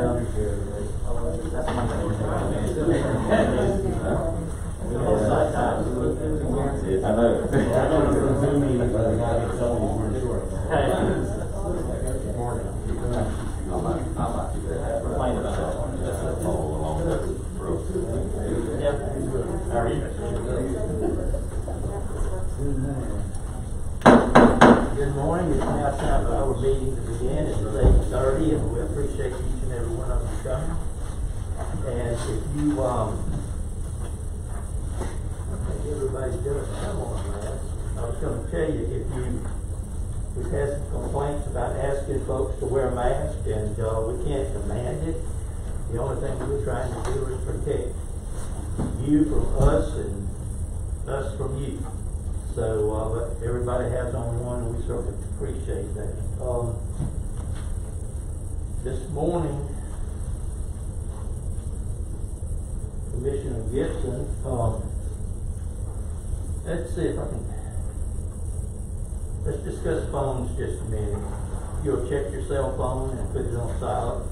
I know. Good morning. It's now time for our meeting to begin. It's 8:30, and we appreciate each and every one of you coming. And if you, I think everybody's doing some on that. I was going to tell you, we've had some complaints about asking folks to wear masks, and we can't demand it. The only thing we're trying to do is protect you from us and us from you. So, but everybody has on one, and we certainly appreciate that. This morning, Commissioner Gibson, let's see if I can, let's discuss phones just a minute. You'll check your cell phone and put it on silent.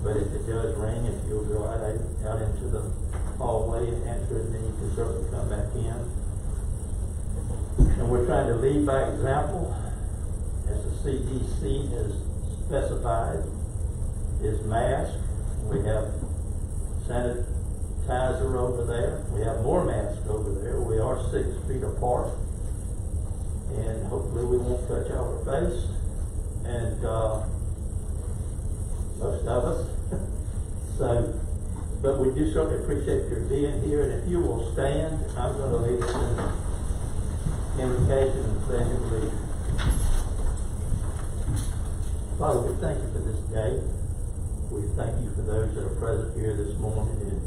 But if it does ring, if you'll go out into the hallway and answer it, then you can certainly come back in. And we're trying to lead by example, as the CDC has specified, is mask. We have sanitizer over there. We have more masks over there. We are 6 feet apart. And hopefully we won't touch our face. And most of us. So, but we do certainly appreciate your being here. And if you will stand, I'm going to lead us in invocation and pledge of allegiance. Father, we thank you for this day. We thank you for those that are present here this morning, and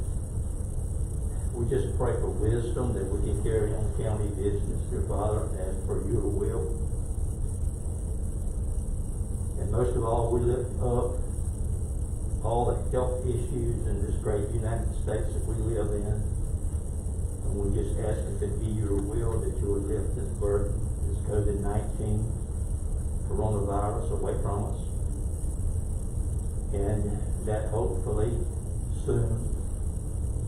we just pray for wisdom that we can carry on county business, dear Father, and for your will. And most of all, we lift up all the health issues in this great United States that we live in. And we just ask if it be your will that you would lift this burden, this COVID-19 coronavirus away from us. And that hopefully soon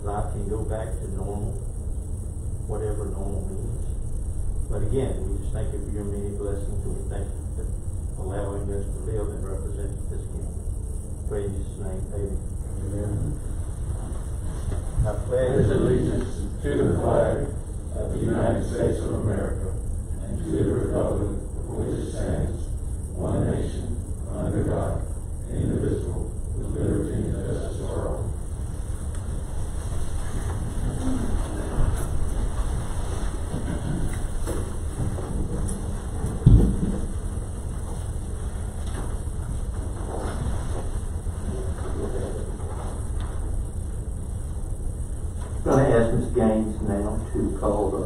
life can go back to normal, whatever normal means. But again, we just thank you for your many blessings, and we thank you for allowing us to live and represent this county. Praise in Jesus' name, amen. Amen. I pledge allegiance to the flag of the United States of America and to the republic for which it stands, one nation, under God, indivisible, with liberty and justice for all. I'm going to ask Ms. Gaines now to call the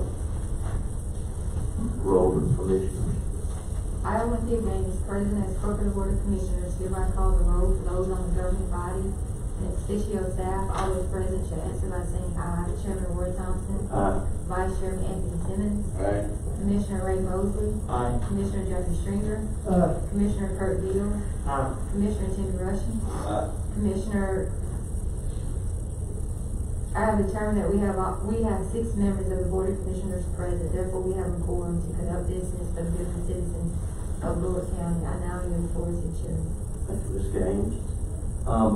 roll of commissioners. I, Olympia Gaines, President as Corporate Board of Commissioners, hereby call the roll for those on the governing body and its officio staff. All those present shall answer by saying aye. Chairman Ward Thompson. Aye. Vice Chairman Anthony Simmons. Aye. Commissioner Ray Mosley. Aye. Commissioner Jeffrey Stringer. Commissioner Kurt Beal. Aye. Commissioner Timmy Rushing. Aye. Commissioner, I have determined that we have 6 members of the Board of Commissioners present. Therefore, we have a quorum to conduct business for the good of the citizens of Lewis County. I now yield the floor to the chairman. Thank you, Ms. Gaines.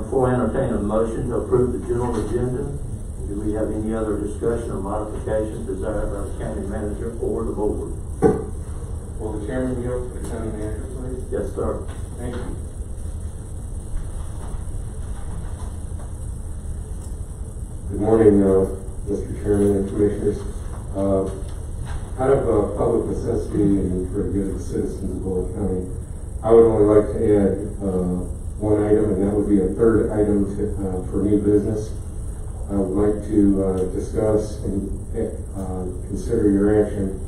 Before I entertain a motion to approve the general agenda, do we have any other discussion or modifications desired by the county manager or the board? Will the chairman yield to the county manager, please? Yes, sir. Thank you. Good morning, Mr. Chairman and Commissioners. Out of public necessity and for the good of the citizens of Boulder County, I would only like to add one item, and that would be a third item for new business. I would like to discuss and consider your action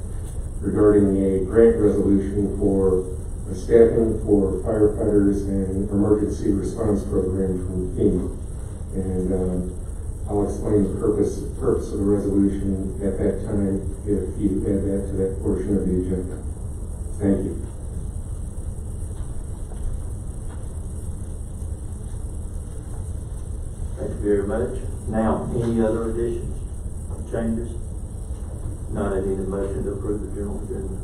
regarding a grant resolution for staffing for firefighters and emergency response program from FEMA. And I'll explain the purpose of the resolution at that time if you add that to that portion of the agenda. Thank you. Thank you very much. Now, any other additions, changes? Not, I need a motion to approve the general agenda.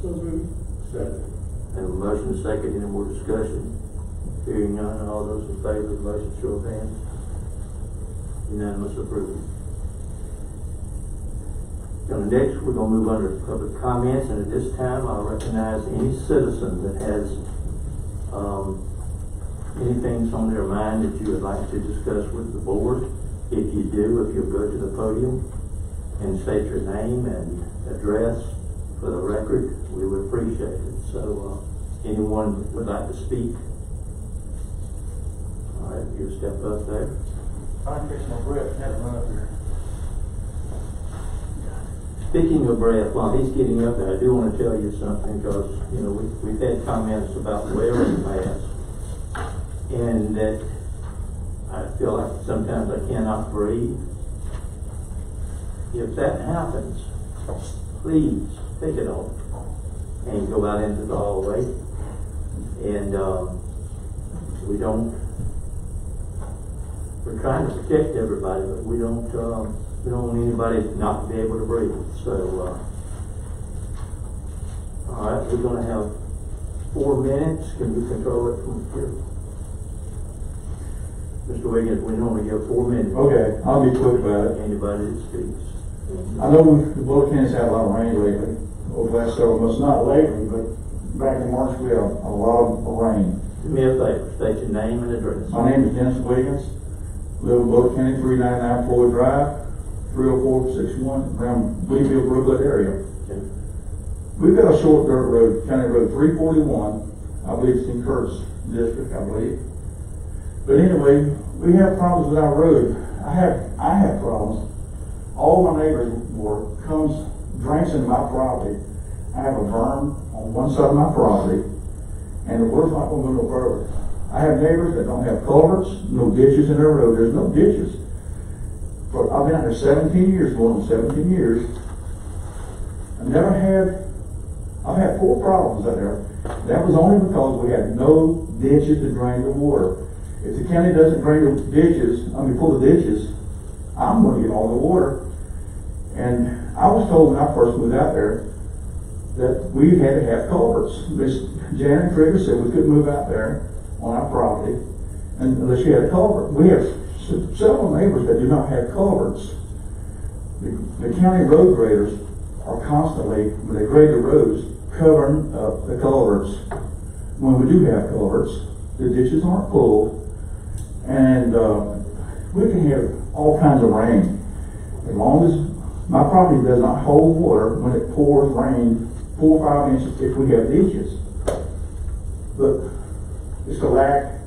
So moved. Second. I have a motion, a second, any more discussion? Hearing none, all those in favor of the motion, show of hands. Unanimous approval. Now, next, we're gonna move under public comments, and at this time, I'll recognize any citizen that has, anything on their mind that you would like to discuss with the board. If you do, if you'll go to the podium and state your name and address for the record, we would appreciate it. So, anyone would like to speak? All right, you step up there. I catch my breath, had to run up here. Speaking of breath, while he's getting up there, I do want to tell you something, because, you know, we've had comments about wearing masks, and that I feel like sometimes I cannot breathe. If that happens, please take it off and go out into the hallway. And we're trying to protect everybody, but we don't want anybody not to be able to breathe. So, all right, we're going to have 4 minutes. Can you control it from here? Mr. Wiggins, we normally give 4 minutes. Okay, I'll be quick about it. Anybody that speaks. I know the Boca County's had a lot of rain lately, over the last several months, not lately, but back in March we had a lot of rain. Do me a favor, state your name and address. My name is Dennis Wiggins, live in Boca County, 399 Floyd Drive, 30461, around Bluefield, Brooklet area. Okay. We've got a short dirt road, County Road 341, I believe it's in Kurt's district, I believe. But anyway, we have problems with our road. I have problems. All my neighbors drains into my property. I have a berm on one side of my property, and the water's not going to go no further. I have neighbors that don't have culverts, no ditches in their road. There's no ditches. But I've been out there 17 years, going on 17 years. I've had 4 problems out there. That was only because we had no ditches to drain the water. If the county doesn't drain the ditches, pull the ditches, I'm going to get all the water. And I was told when I first moved out there that we had to have culverts. Miss Janet Trigger said we couldn't move out there on our property unless you had a culvert. We have several neighbors that do not have culverts. The county road graders are constantly, when they grade the roads, covering up the culverts. When we do have culverts, the ditches aren't full, and we can have all kinds of rain. As long as my property does not hold water when it pours rain 4 or 5 inches if we have ditches. But it's a lack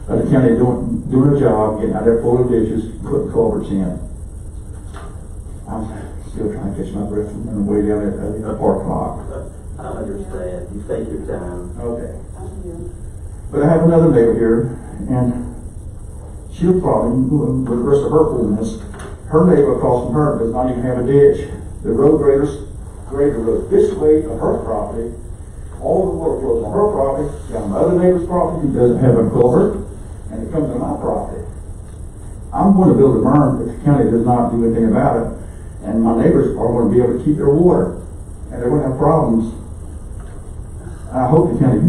of the county doing a job, getting out there full of ditches, putting culverts in. I'm still trying to catch my breath from running way down at the park lot. I understand. You take your time. Okay. But I have another neighbor here, and she'll probably, with the rest of her fullness, her neighbor across from her does not even have a ditch. The road graders grade the road this way to her property. All the water flows on her property, down my other neighbor's property who doesn't have a culvert, and it comes to my property. I'm going to build a berm if the county does not do anything about it, and my neighbors are going to be able to keep their water, and they're going to have problems. I hope the county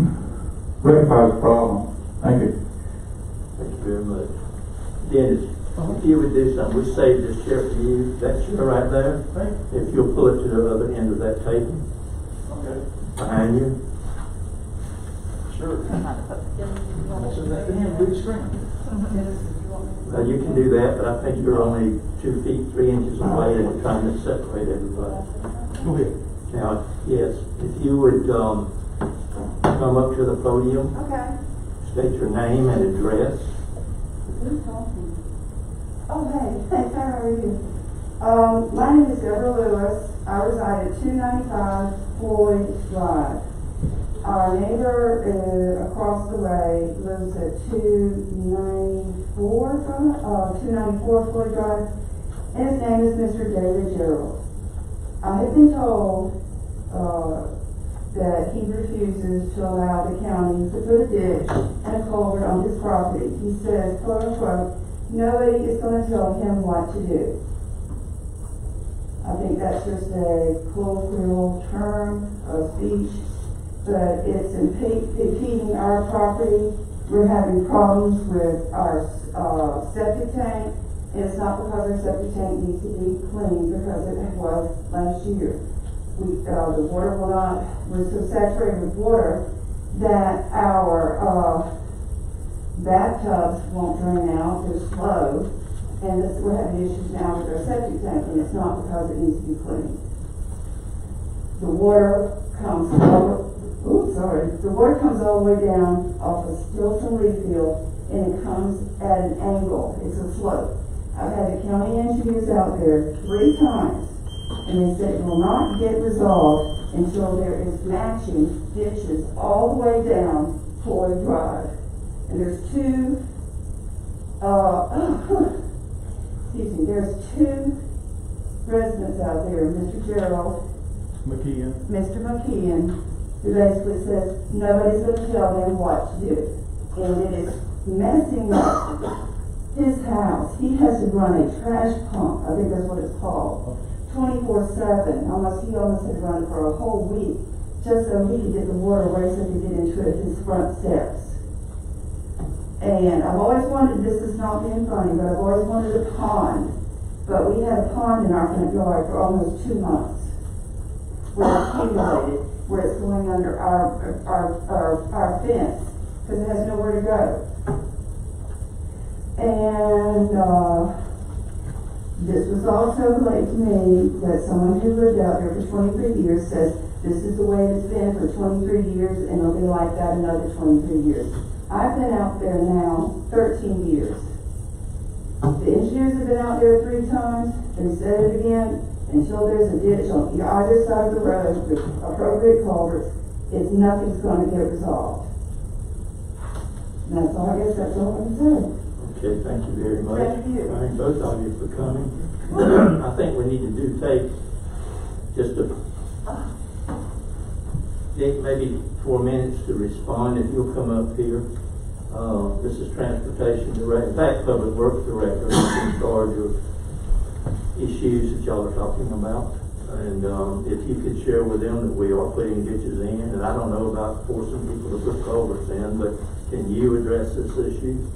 rectifies the problem. Thank you. Thank you very much. Dennis, if you would do something, we saved this chair for you. That chair right there. Thank you. If you'll pull it to the other end of that table, Okay. behind you. Sure. So that damn big screen. You can do that, but I think you're only 2 feet 3 inches away and we're trying to separate everybody. Go ahead. Now, yes, if you would come up to the podium, Okay. state your name and address. Who's talking? Oh, hey, thanks, how are you? My name is Deborah Lewis. I reside at 295 Floyd Drive. Our neighbor across the way lives at 294 Floyd Drive, and his name is Mr. David Gerald. I have been told that he refuses to allow the county to put a ditch and a culvert on his property. He says, quote unquote, nobody is gonna tell him what to do. I think that's just a colloquial term of speech, but it's impeding our property. We're having problems with our septic tank, and it's not because our septic tank needs to be cleaned, because it was last year. The water will not, we're so saturated with water that our bathtubs won't drain out, they're slow, and we're having issues now with our septic tank, and it's not because it needs to be cleaned. The water comes the water comes all the way down off of Stilson Leafield, and it comes at an angle. It's a slope. I've had the county engineers out there 3 times, and they said it will not get resolved until there is matching ditches all the way down Floyd Drive. And there's 2, there's 2 residents out there, Mr. Gerald, Mr. McKeon, who basically says nobody's going to tell them what to do. And it is messing up his house. He has to run a trash pump, I think that's what it's called, 24/7. He almost had to run it for a whole week, just so he could get the water away so he could get into his front steps. And I've always wanted, this is not being funny, but I've always wanted a pond. But we had a pond in our front yard for almost 2 months, where it accumulated, where it's going under our fence, because it has nowhere to go. And this was also relayed to me that someone who lived out there for 23 years says, this is the way it's been for 23 years, and it'll be like that another 23 years. I've been out there now 13 years. The engineers have been out there 3 times. They said it again. Until there's a ditch on either side of the road with appropriate culverts, nothing's going to get resolved. And that's all, I guess that's all I can say. Okay, thank you very much. Thank you. Thank both of you for coming. I think we need to take just maybe 4 minutes to respond, if you'll come up here. This is Transportation Director, in fact, Public Works Director is in charge of issues that y'all are talking about. And if you could share with them that we are putting ditches in, and I don't know about forcing people to put culverts in, but can you address this issue?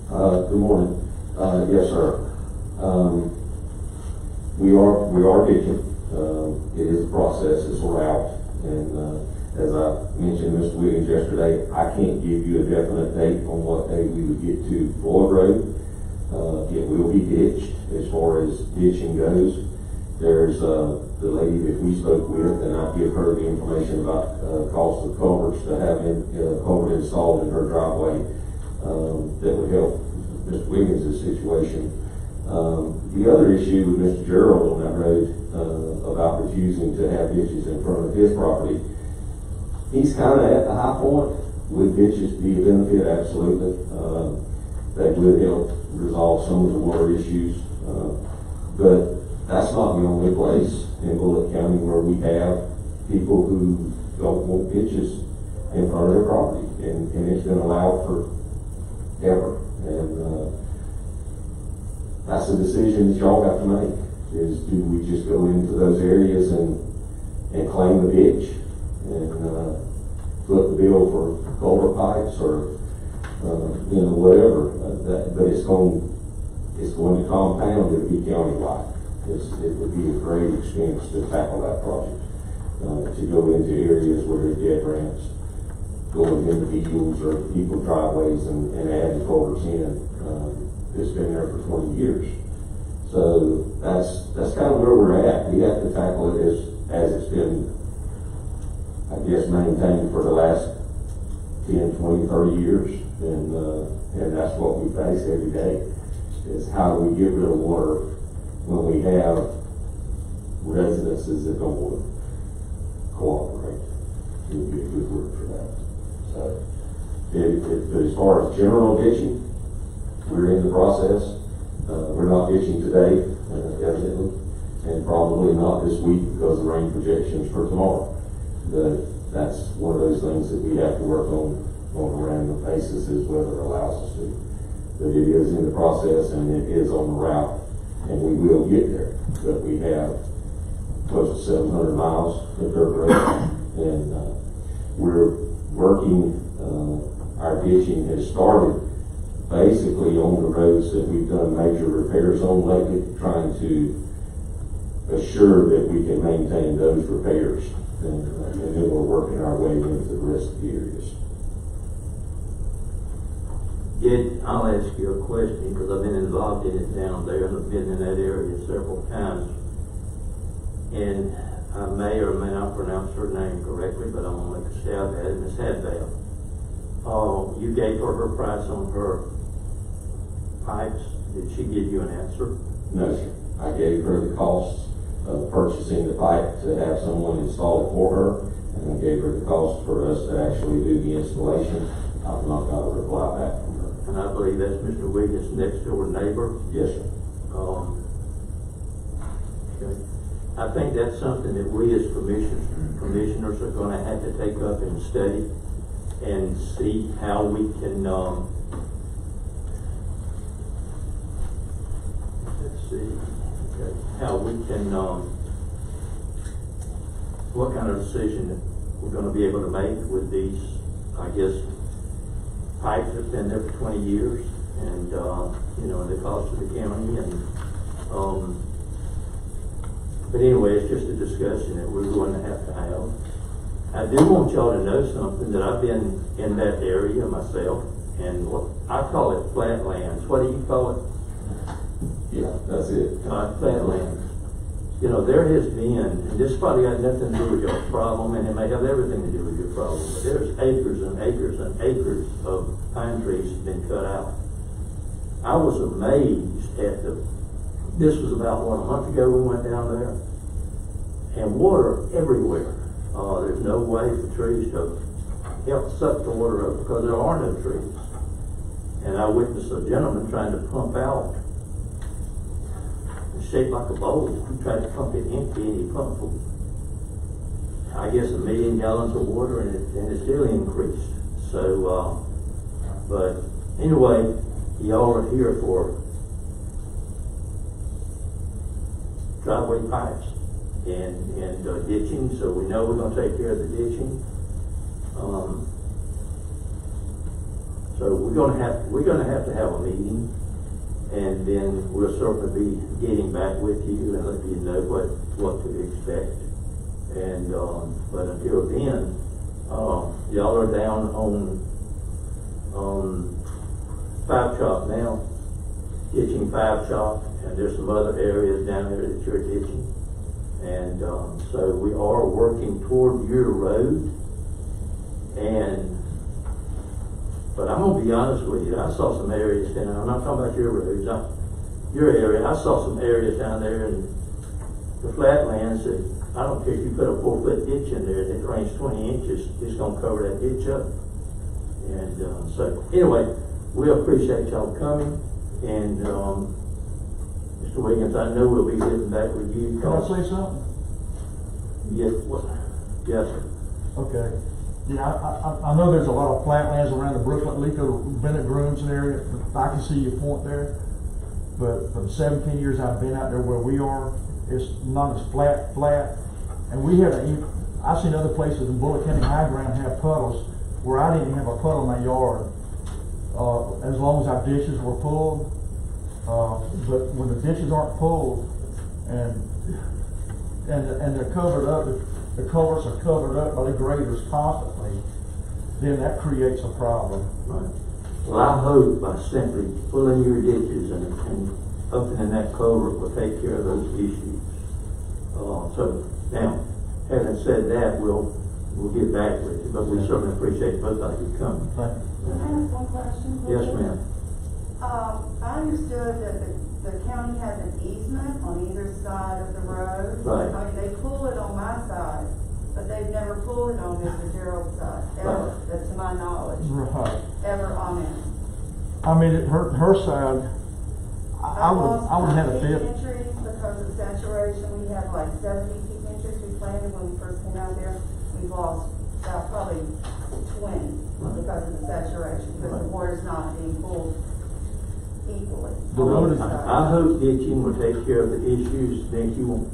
Good morning. Yes, sir. We are ditching. It is a process. It's a route. And as I mentioned Mr. Williams yesterday, I can't give you a definite date on what day we would get to Floyd Road. It will be ditched. As far as ditching goes, there's the lady that we spoke with, and I'll give her the information about cost of culverts to have culvert installed in her driveway that would help Mr. Wiggins' situation. The other issue with Mr. Gerald on that road about refusing to have ditches in front of his property, he's kind of at the high point. Would ditches be a benefit? Absolutely. They would help resolve some of the water issues. But that's not the only place in Bullitt County where we have people who don't want ditches in front of their property. And it's been allowed forever. And that's a decision that y'all have to make, is do we just go into those areas and claim the ditch and foot the bill for culvert pipes or whatever. But it's going to compound. It'll be countywide. It would be a great expense to tackle that project, to go into areas where there's dead ramps, going into fields or people's driveways and add the culverts in. It's been there for 20 years. So that's kind of where we're at. We have to tackle it as it's been, I guess, maintained for the last 10, 20, 30 years. And that's what we face every day, is how do we get rid of water when we have residences that don't want to cooperate. It would be a good word for that. So, but as far as general ditching, we're in the process. We're not ditching today, evidently, and probably not this week because of rain projections for tomorrow. But that's one of those things that we have to work on a random basis, is weather allows us to. But it is in the process and it is on the route and we will get there. But we have close to 700 miles of dirt road and we're working, our ditching has started basically on the roads that we've done major repairs on lately, trying to assure that we can maintain those repairs. And then we're working our way into the rest of the areas. I'll ask you a question, because I've been involved in it down there, and I've been in that area several times. And I may or may not pronounce her name correctly, but I'm gonna make a stab at it. Miss Hadvale. You gave her price on her pipes. Did she give you an answer? No, sir. I gave her the cost of purchasing the pipe to have someone install it for her, and I gave her the cost for us to actually do the installation. I've not got a reply back from her. And I believe that's Mr. Wiggins' next door neighbor. Yes, sir. Okay. I think that's something that we as commissioners are gonna have to take up and study and see how we can, let's see, okay, how we can, what kind of decision we're gonna be able to make with these, I guess, pipes that's been there for 20 years and, you know, the cost of the county and, but anyway, it's just a discussion that we're going to have. I do want y'all to know something, that I've been in that area myself, and what I call it flatlands. What do you call it? Yeah, that's it. Flatlands. You know, there has been, and this probably got nothing to do with your problem, and it may have everything to do with your problem, but there's acres and acres and acres of pine trees been cut out. I was amazed at this was about, a month ago we went down there, and water everywhere. There's no way for trees to help suck the water up because there are no trees. And I witnessed a gentleman trying to pump out, it's shaped like a bowl. He tried to pump it empty and he pumped for, I guess, 1 million gallons of water, and it still increased. So, but anyway, y'all are here for driveway pipes and ditching, so we know we're gonna take care of the ditching. So we're gonna have to have a meeting, and then we'll certainly be getting back with you and let you know what to expect. And but until then, y'all are down on 5 Chalk now, ditching 5 Chalk, and there's some other areas down there that you're ditching. And so we are working toward your road. But I'm gonna be honest with you, I saw some areas down, I'm not talking about your roads, your area, I saw some areas down there in the flatlands that, I don't care if you put a 4-foot ditch in there, that rains 20 inches, it's gonna cover that ditch up. And so anyway, we appreciate y'all coming, and Mr. Wiggins, I know we'll be getting back with you. Can I say something? Yes, yes, sir. Okay. Yeah, I know there's a lot of flatlands around the Brooklyn, Lico, Bennett Grooms area. I can see your point there. But for the 17 years I've been out there where we are, it's not as flat. And we have I've seen other places in Bullitt County High Ground have puddles where I didn't even have a puddle in my yard. As long as our ditches were pulled. But when the ditches aren't pulled and they're covered up, the culverts are covered up by the graders constantly, then that creates a problem. Right. Well, I hope by simply pulling your ditches and opening that culvert will take care of those issues. So now, having said that, we'll get back with you, but we certainly appreciate both of you coming. Thank you. Can I ask one question? Yes, ma'am. I understood that the county has an easement on either side of the road. Right. I mean, they pull it on my side, but they've never pulled it on Mr. Gerald's side, ever, to my knowledge, Right. ever on it. I mean, her side, I would have a peak fit. entries because of saturation. We have like 70 peak entries we planted when we first came out there. We've lost probably 20 because of the saturation, because the water's not being pulled equally. The road is- I hope ditching will take care of the issues that you want.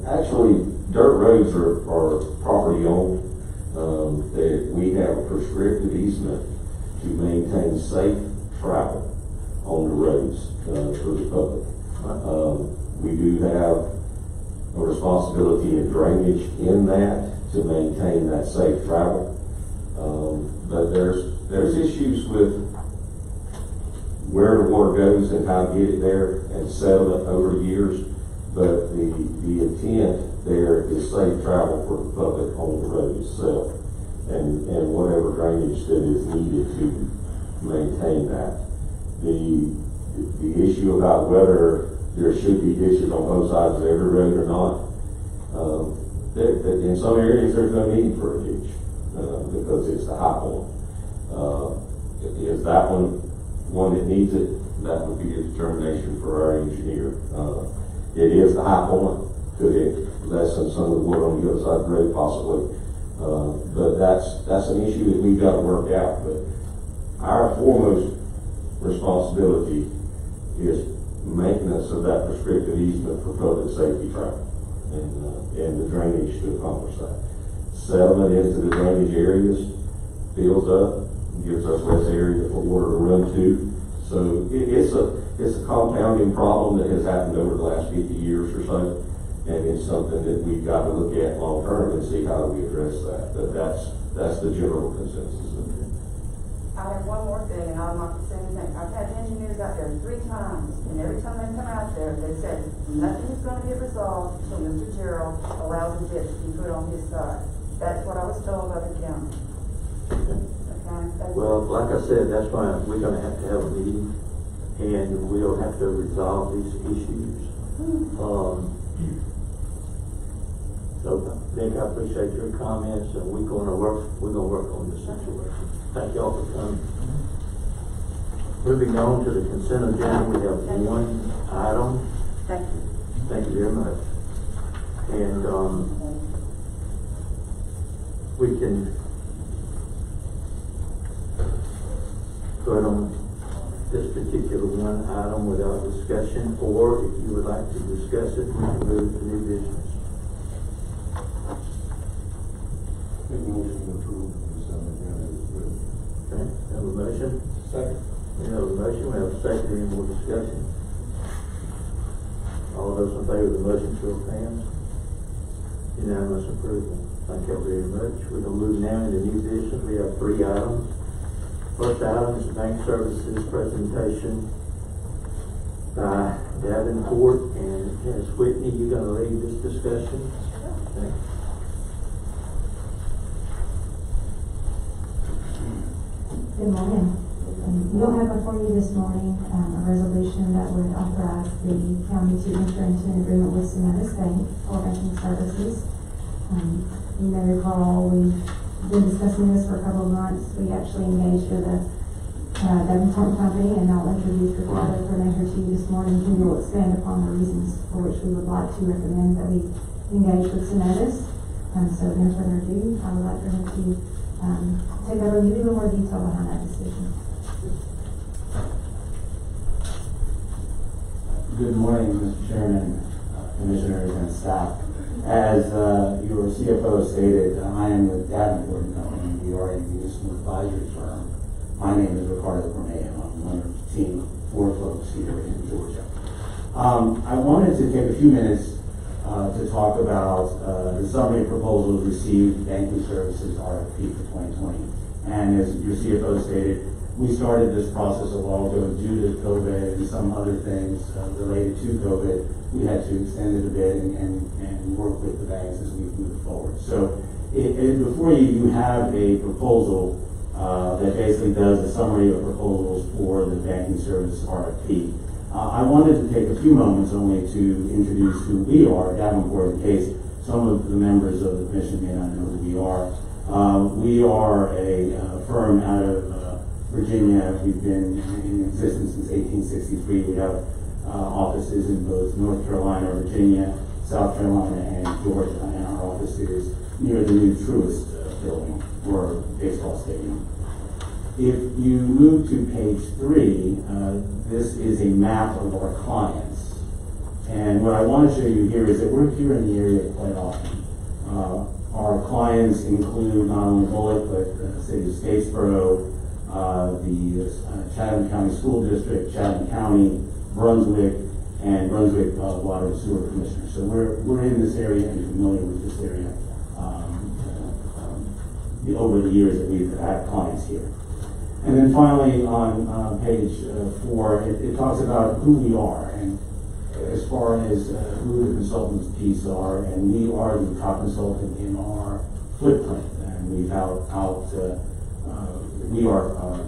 Actually, dirt roads are property owned. We have a prescriptive easement to maintain safe travel on the roads, for the public. We do have a responsibility in drainage in that to maintain that safe travel. But there's issues with where the water goes and how to get it there and settlement over the years. But the intent there is safe travel for the public on the road itself and whatever drainage that is needed to maintain that. The issue about whether there should be ditches on both sides of every road or not, in some areas there's no need for a ditch, because it's the high point. Is that one that needs it? That would be a determination for our engineer. It is the high point. Could it lessen some of the water on the other side of the road? Possibly. But that's an issue that we've got to work out. But our foremost responsibility is maintenance of that prescriptive easement for public safety travel and the drainage to accomplish that. Settlement into the drainage areas builds up, gives us less area for water to run to. So it's a compounding problem that has happened over the last 50 years or so, and it's something that we've got to look at long term and see how we address that. But that's the general consensus. I have one more thing, and I'd like to say anything. I've had engineers out there 3 times, and every time they come out there, they said nothing is going to get resolved until Mr. Gerald allows a ditch to be put on his side. That's what I was told by the county. Okay? Well, like I said, that's why we're gonna have to have a meeting, and we'll have to resolve these issues. So, Nick, I appreciate your comments, and we're gonna work on this situation. Thank y'all for coming. Moving on to the consent agenda, we have one item. Thank you. Thank you very much. And, we can go ahead on this particular one item without discussion, or if you would like to discuss it, we can move to new business. Okay, have a motion? Second. We have a motion, we have a second, any more discussion? All those in favor of the motion, show of hands. Unanimous approval. Thank you very much. We're gonna move now into new business. We have 3 items. First item is the bank services presentation by Davenport, and Ms. Whitney, you're gonna lead this discussion? Okay. Good morning. You don't have before you this morning a resolution that would authorize the county to enter into an agreement with Synovus Bank for banking services. You may recall we've been discussing this for a couple of months. We actually engaged with a Davenport company, and I'll introduce Ricardo Fernander to you this morning, who will expand upon the reasons for which we would like to recommend that we engage with Synovus. So no further ado, I would like for him to take over and give you a little more detail behind that decision. Good morning, Mr. Chairman, Commissioners, and staff. As your CFO stated, I am with Davenport & Company. We are a municipal advisory firm. My name is Ricardo Corneo. I'm one of the team of 4 folks here in Georgia. I wanted to take a few minutes to talk about the summary of proposals received banking services RFP for 2020. And as your CFO stated, we started this process a while ago due to COVID and some other things related to COVID. We had to extend it a bit and work with the banks as we move forward. So before you have a proposal that basically does a summary of proposals for the banking service RFP. I wanted to take a few moments only to introduce who we are, Davenport, in case some of the members of the commission may not know who we are. We are a firm out of Virginia. We've been in existence since 1863. We have offices in both North Carolina, Virginia, South Carolina, and Georgia. And our office is near the new Truist building or baseball stadium. If you move to page 3, this is a map of our clients. And what I want to show you here is that we're here in the area quite often. Our clients include not only Bullock, but the city of Statesboro, the Chatham County School District, Chatham County, Brunswick, and Brunswick Water and Sewer Commissioner. So we're in this area and familiar with this area over the years that we've had clients here. And then finally on page 4, it talks about who we are, and as far as who the consultants piece are, and we are the top consultant in our footprint, and we are a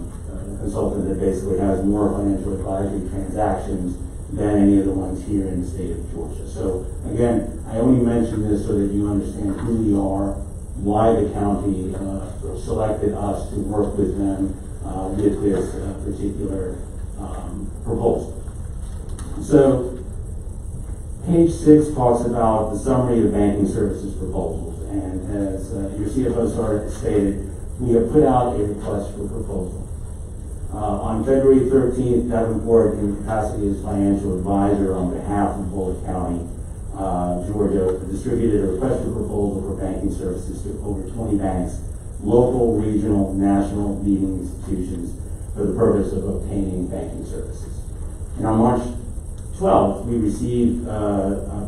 consultant that basically has more financial advisory transactions than any of the ones here in the state of Georgia. So again, I only mention this so that you understand who we are, why the county selected us to work with them with this particular proposal. So page 6 talks about the summary of banking services proposals, and as your CFO stated, we have put out a request for proposal. On February 13th, Davenport, in capacity as financial advisor on behalf of Bullock County, Georgia, distributed a request for proposal for banking services to over 20 banks, local, regional, national leading institutions for the purpose of obtaining banking services. And on March 12th, we received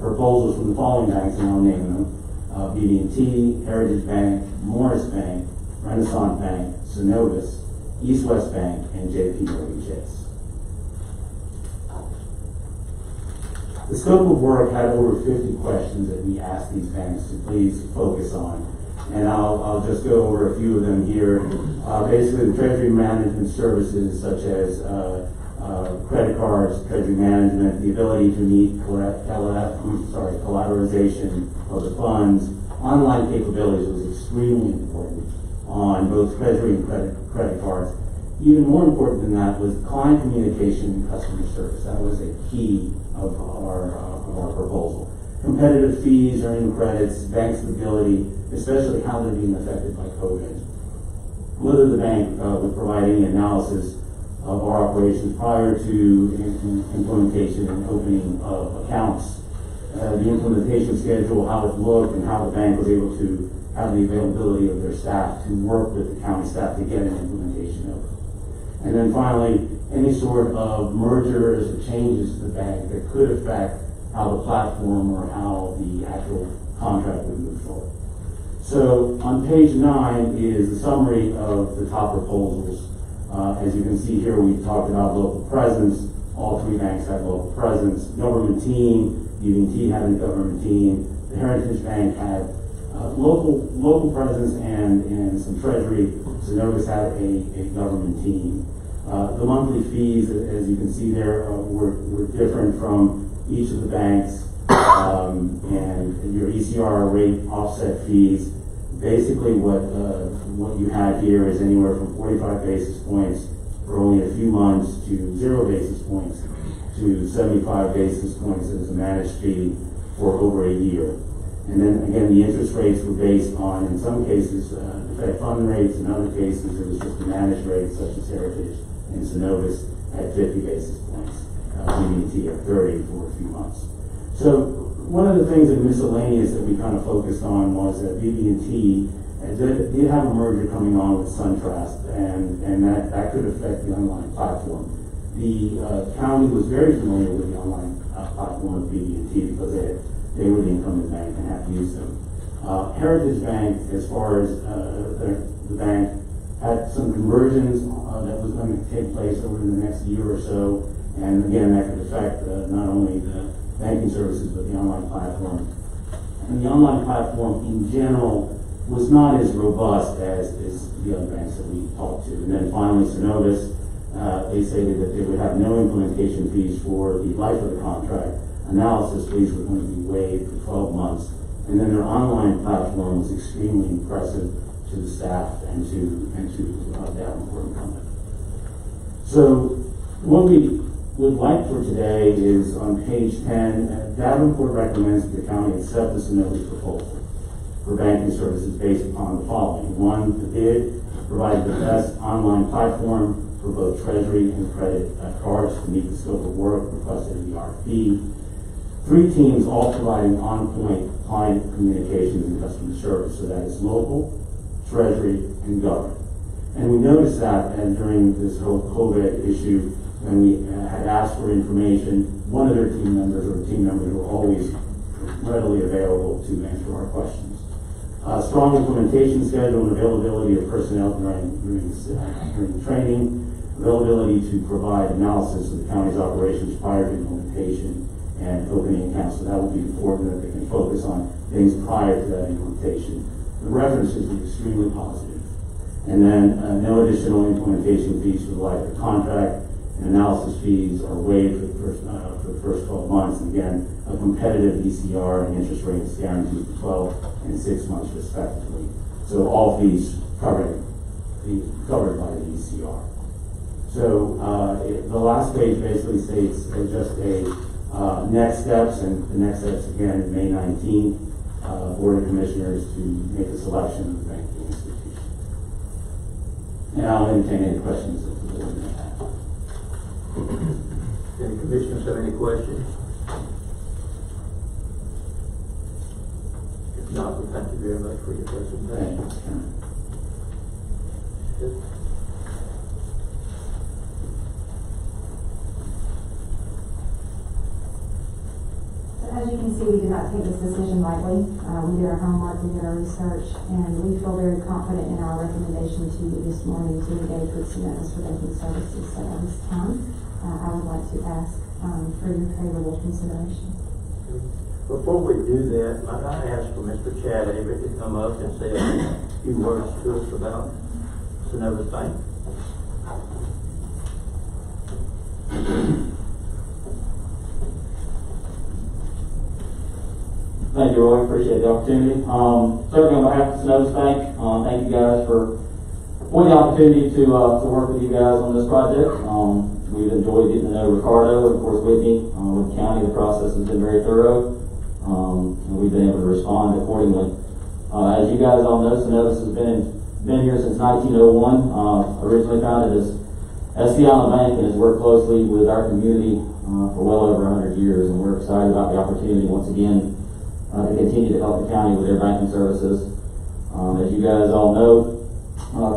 proposals from the following banks, and I'll name them: BB&T, Heritage Bank, Morris Bank, Renaissance Bank, Synovus, East West Bank, and JP Morgan Chase. The scope of work had over 50 questions that we asked these banks to please focus on, and I'll just go over a few of them here. Basically, the treasury management services such as credit cards, treasury management, the ability to meet collateralization of the funds, online capabilities was extremely important on both treasury and credit cards. Even more important than that was client communication and customer service. That was a key of our proposal. Competitive fees, earning credits, bank stability, especially how they're being affected by COVID. Whether the bank would provide any analysis of our operations prior to implementation and opening of accounts, the implementation schedule, how it looked, and how the bank was able to have the availability of their staff to work with the county staff to get an implementation over. And then finally, any sort of mergers or changes to the bank that could affect how the platform or how the actual contract would move forward. So on page 9 is a summary of the top proposals. As you can see here, we've talked about local presence. All 3 banks had local presence. Government team, BB&T had a government team. The Heritage Bank had local presence and some treasury. Synovus had a government team. The monthly fees, as you can see there, were different from each of the banks, and your ECR rate offset fees. Basically, what you have here is anywhere from 45 basis points for only a few months to 0 basis points to 75 basis points as a managed fee for over a year. And then again, the interest rates were based on, in some cases, the Fed fund rates. In other cases, it was just the managed rates, such as Heritage and Synovus at 50 basis points. BB&T at 30 for a few months. So one of the things in miscellaneous that we kind of focused on was that BB&T did have a merger coming on with SunTrust, and that could affect the online platform. The county was very familiar with the online platform of BB&T because they were the incumbent bank and had used them. Heritage Bank, as far as the bank, had some conversions that was going to take place over the next year or so, and again, that could affect not only the banking services but the online platform. And the online platform in general was not as robust as the other banks that we talked to. And then finally, Synovus, they stated that they would have no implementation fees for the life of the contract. Analysis fees were going to be waived for 12 months. And then their online platform was extremely impressive to the staff and to Davenport and Company. So what we would like for today is on page 10, Davenport recommends that the county accept the Synovus proposal for banking services based upon the following. 1, the bid provides the best online platform for both treasury and credit cards to meet the scope of work requested in the RFP. 3 teams all providing on-point client communications and customer service, so that is local, treasury, and government. And we noticed that during this whole COVID issue, when we had asked for information, one of their team members or team members were always readily available to answer our questions. Strong implementation schedule and availability of personnel during training, availability to provide analysis of the county's operations prior to implementation and opening accounts. So that will be important that they can focus on things prior to that implementation. The references were extremely positive. And then no additional implementation fees for the life of the contract, and analysis fees are waived for the first 12 months. And again, a competitive ECR and interest rates guaranteed for 12 and 6 months respectively. So all fees covered by the ECR. So the last page basically states just a next steps, and the next steps again is May 19th, Board of Commissioners to make a selection of the banking institution. And I'll entertain any questions that the board may have. Any commissioners have any questions? If not, we thank you very much for your presentation. Good. As you can see, we did not take this decision lightly. We did our homework, we did our research, and we feel very confident in our recommendation to you this morning to engage with Synovus for banking services. So at this time, I would like to ask for your favorable consideration. Before we do that, might I ask for Mr. Chad Avery to come up and say a few words to us about Synovus Bank? Thank you, Roy. Appreciate the opportunity. Certainly on behalf of Synovus Bank, thank you guys for the opportunity to work with you guys on this project. We've enjoyed getting to know Ricardo and of course Whitney. With the county, the process has been very thorough, and we've been able to respond accordingly. As you guys all know, Synovus has been here since 1901. Originally founded as SC Island Bank and has worked closely with our community for well over 100 years, and we're excited about the opportunity once again to continue to help the county with their banking services. As you guys all know,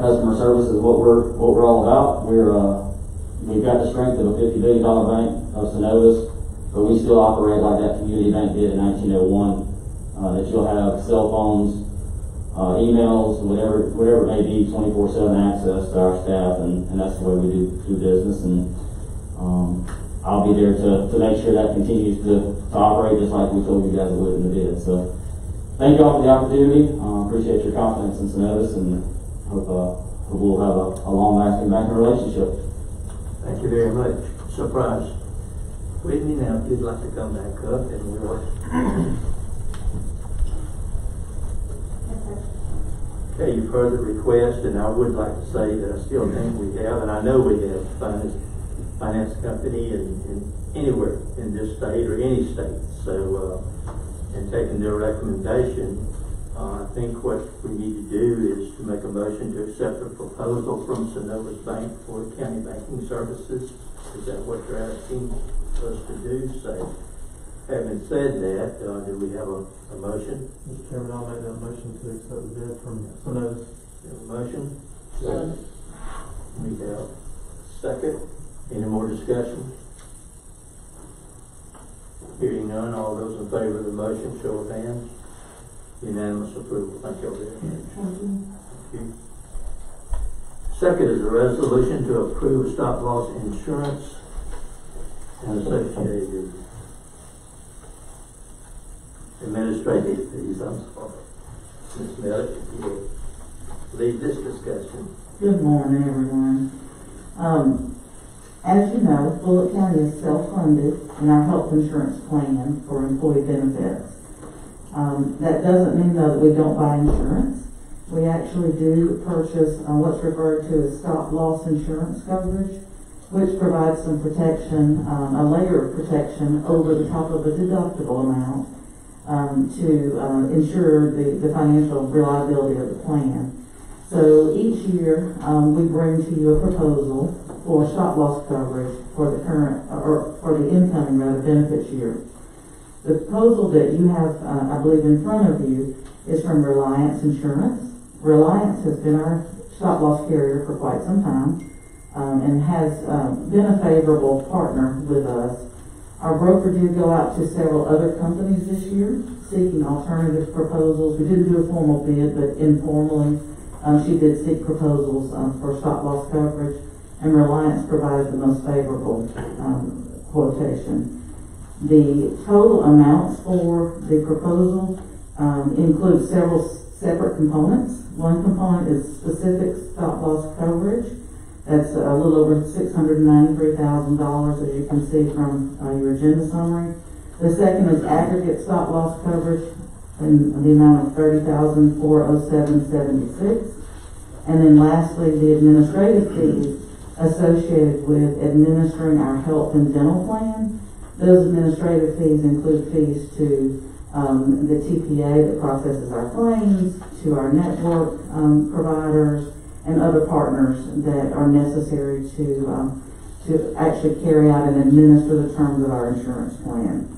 customer service is what we're all about. We've got the strength of a $50 billion bank of Synovus, but we still operate like that community bank did in 1901. That you'll have cell phones, emails, whatever it may be, 24/7 access to our staff, and that's the way we do business. And I'll be there to make sure that continues to operate just like we told you guys it would in the bid. So thank you all for the opportunity. Appreciate your confidence in Synovus, and hope we'll have a long-lasting banking relationship. Thank you very much. Surprise. Whitney, now if you'd like to come back up and we'll... Okay, you've heard the request, and I would like to say that I still think we have, and I know we have, finance company in anywhere in this state or any state. So, in taking their recommendation, I think what we need to do is to make a motion to accept the proposal from Synovus Bank for county banking services. Is that what you're asking us to do? So, having said that, do we have a motion? Mr. Chairman, I'll make that motion to accept the bid from Synovus. We have a motion? Second. We have a second. Any more discussion? Hearing none, all those in favor of the motion, show of hands. Unanimous approval. Thank you very much. Thank you. Thank you. Second is a resolution to approve stop loss insurance and associated administrative fees. I'm sorry. Ms. Miller, if you will lead this discussion. Good morning, everyone. As you know, Bullitt County is self-funded in our health insurance plan for employee benefits. That doesn't mean, though, that we don't buy insurance. We actually do purchase what's referred to as stop-loss insurance coverage, which provides some protection, a layer of protection over the top of the deductible amount to ensure the financial reliability of the plan. So each year, we bring to you a proposal for stop loss coverage for the current, or for the incoming rather, benefits year. The proposal that you have, I believe, in front of you is from Reliance Insurance. Reliance has been our stop loss carrier for quite some time, and has been a favorable partner with us. Our broker did go out to several other companies this year seeking alternative proposals. We didn't do a formal bid, but informally, she did seek proposals for stop loss coverage, and Reliance provided the most favorable quotation. The total amounts for the proposal include several separate components. One component is specific stop loss coverage. That's a little over $693,000, as you can see from your agenda summary. The second is aggregate stop loss coverage in the amount of $30,407.76. And then lastly, the administrative fees associated with administering our health and dental plan. Those administrative fees include fees to the TPA that processes our claims, to our network providers, and other partners that are necessary to actually carry out and administer the terms of our insurance plan.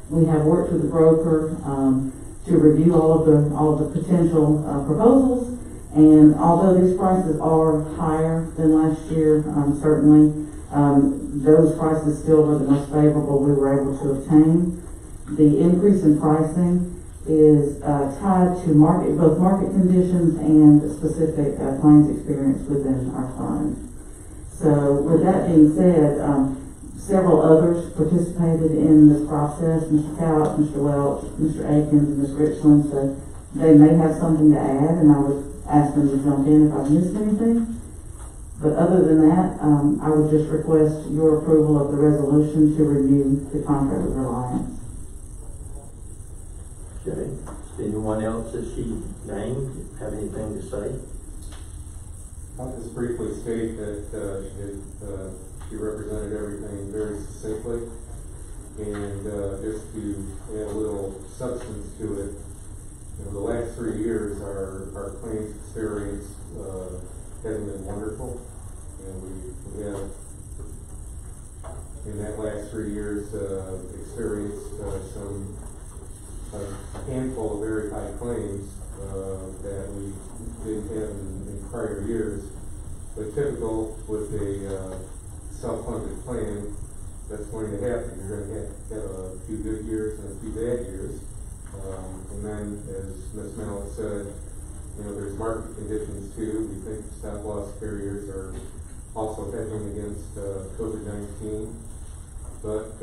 We have worked with the broker to review all of the potential proposals, and although these prices are higher than last year, certainly those prices still were the most favorable we were able to obtain. The increase in pricing is tied to both market conditions and specific claims experience within our fund. So with that being said, several others participated in this process, Mr. Couch, Mr. Welch, Mr. Akins, and Ms. Richland, so they may have something to add, and I would ask them to jump in if I've missed anything. But other than that, I would just request your approval of the resolution to renew the contract with Reliance. Okay. Anyone else that she named have anything to say? I'll just briefly state that she represented everything very succinctly, and just to add a little substance to it, you know, the last 3 years our claims experience hasn't been wonderful, and we have in that last 3 years experienced a handful of very high claims that we didn't have in prior years. But typical with a self-funded plan, that's going to happen. You're going to have a few good years and a few bad years. And then, as Ms. Mallett said, you know, there's market conditions too. We think stop loss carriers are also hedging against COVID-19. But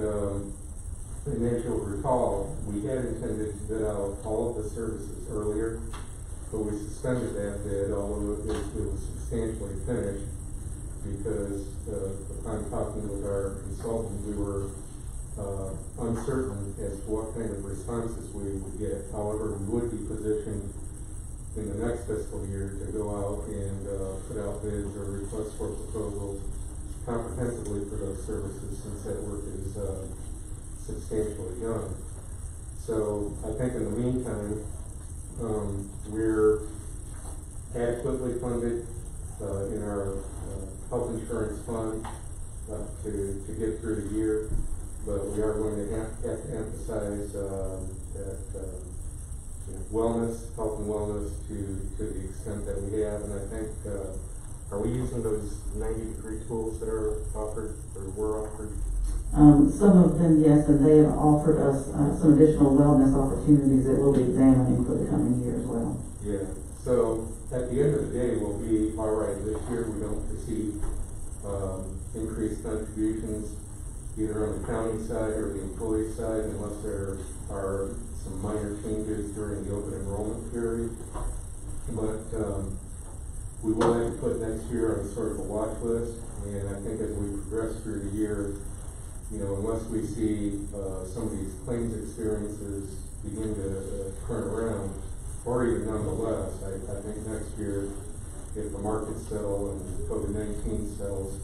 and as you'll recall, we had intended to bid out all of the services earlier, but we suspended that bid, although it was substantially finished, because upon talking with our consultant, we were uncertain as to what kind of responses we would get. However, we would be positioned in the next fiscal year to go out and put out bids or requests for proposals comprehensively for those services, since that work is substantially done. So I think in the meantime, we're adequately funded in our health insurance fund to get through the year, but we are going to have to emphasize that wellness, health and wellness to the extent that we have. And I think, are we using those 90-degree tools that are offered or were offered? Some of them, yes, and they have offered us some additional wellness opportunities that we'll be examining for the coming year as well. Yeah, so at the end of the day, we'll be all right. This year we don't foresee increased contributions either on the county side or the employee side, unless there are some minor changes during the open enrollment period. But we will have to put next year on sort of a watch list, and I think as we progress through the year, you know, unless we see some of these claims experiences begin to turn around, or even nonetheless, I think next year, if the markets settle and COVID-19 settles,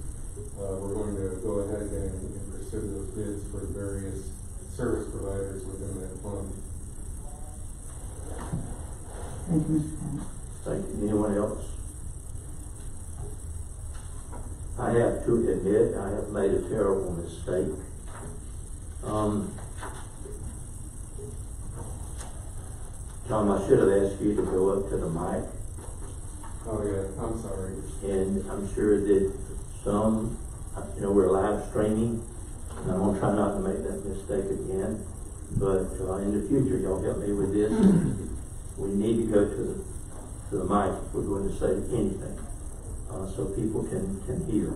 we're going to go ahead and pursue those bids for the various service providers within that fund. Thank you, Mr. County. Thank you. Anyone else? I have to admit, I have made a terrible mistake. Tom, I should have asked you to go up to the mic, Oh, yeah, I'm sorry. and I'm sure that some, we're live streaming, and I'm gonna try not to make that mistake again. But in the future, y'all help me with this. We need to go to the mic if we're going to say anything, so people can hear.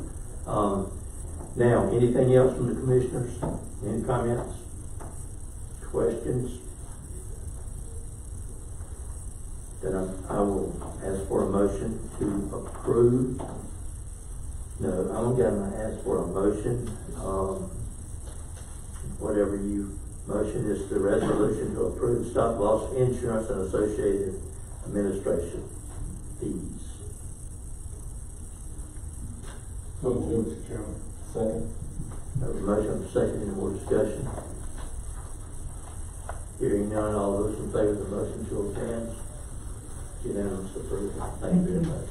Now, anything else from the commissioners? Any comments? Questions? Then I will ask for a motion to approve. No, I'm gonna ask for a motion. Whatever you motion is the resolution to approve stop loss insurance and associated administration fees. So moved, Mr. Chairman. Second. Have a motion, second, any more discussion? Hearing none, all those in favor of the motion to advance? Unanimous approval. Thank you very much.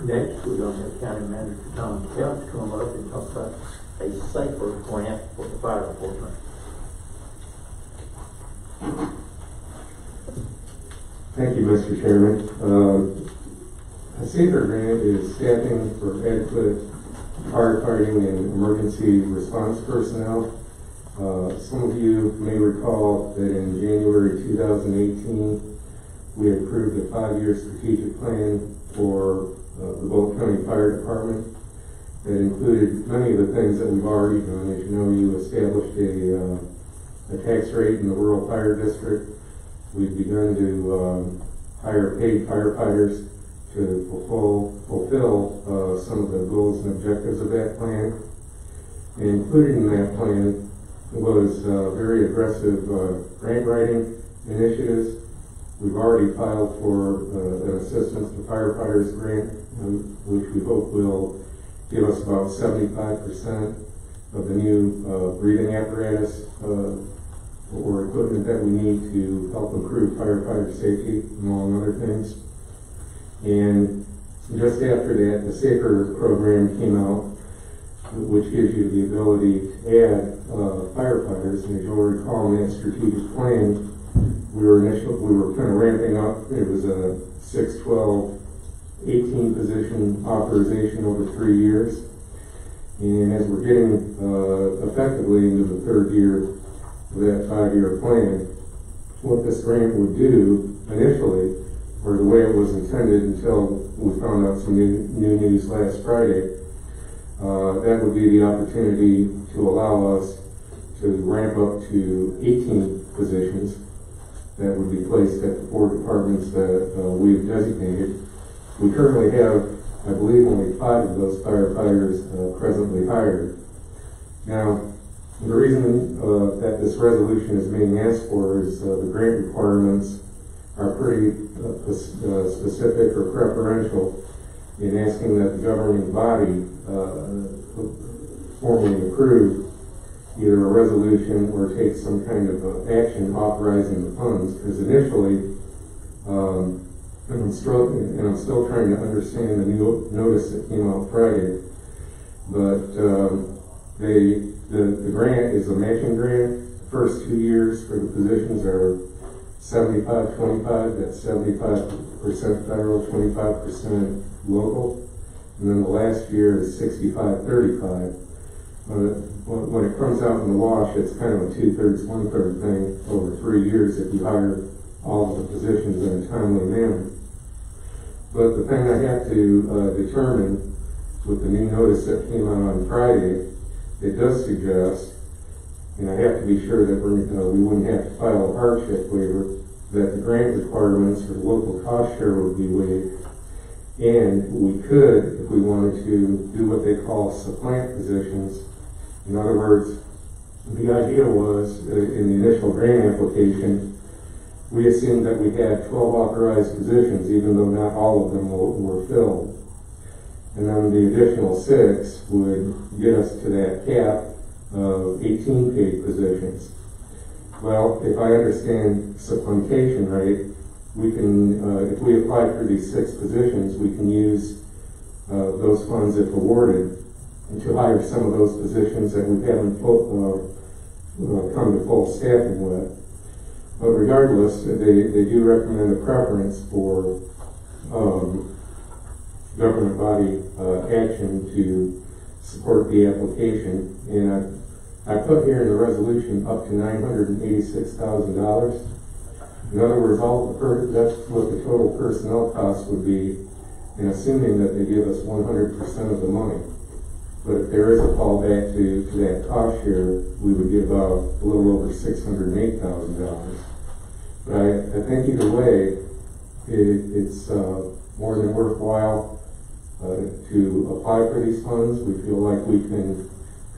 Next, we're going to have County Manager Tom Kelch come up and talk about a safer grant for the fire department. Thank you, Mr. Chairman. A safer grant is staffing for adequate firefighting and emergency response personnel. Some of you may recall that in January 2018, we approved a 5-year strategic plan for the BOC County Fire Department that included many of the things that we've already done. As you know, you established a tax rate in the rural fire district. We've begun to hire paid firefighters to fulfill some of the goals and objectives of that plan. And included in that plan was very aggressive grant writing initiatives. We've already filed for an assistance to firefighters grant, which we hope will give us about 75% of the new breathing apparatus or equipment that we need to help improve firefighter safety, among other things. And just after that, the SAFER program came out, which gives you the ability to add firefighters. And as you'll recall in that strategic plan, we were kind of ramping up. It was a 6, 12, 18 position authorization over 3 years. And as we're getting effectively into the 3rd year of that 5-year plan, what this grant would do initially, or the way it was intended until we found out some new news last Friday, that would be the opportunity to allow us to ramp up to 18 positions that would be placed at the 4 departments that we've designated. We currently have, I believe, only 5 of those firefighters presently hired. Now, the reason that this resolution is being asked for is the grant requirements are pretty specific or preferential in asking that the governing body formally approve either a resolution or take some kind of action authorizing the funds. Because initially, and I'm still trying to understand the new notice that came out Friday, but the grant is a matching grant. The first 2 years for the positions are 75-25, that's 75% federal, 25% local. And then the last year is 65-35. When it comes out in the wash, it's kind of a 2/3, 1/3 thing over 3 years if you hire all of the positions in a timely manner. But the thing I have to determine with the new notice that came out on Friday, it does suggest, and I have to be sure that we wouldn't have to file a hardship waiver, that the grant requirements for local cost share would be waived. And we could, if we wanted to, do what they call supplant positions. In other words, the idea was, in the initial grant application, we assumed that we had 12 authorized positions, even though not all of them were filled. And then the additional 6 would get us to that cap of 18 paid positions. Well, if I understand supplementation right, we can, if we apply for these 6 positions, we can use those funds if awarded to hire some of those positions that we haven't come to full staffing with. But regardless, they do recommend a preference for government body action to support the application. And I put here in the resolution up to $986,000. In other words, that's what the total personnel cost would be, and assuming that they give us 100% of the money. But if there is a fallback to that cost share, we would give out a little over $608,000. But I think either way, it's more than worthwhile to apply for these funds. We feel like we can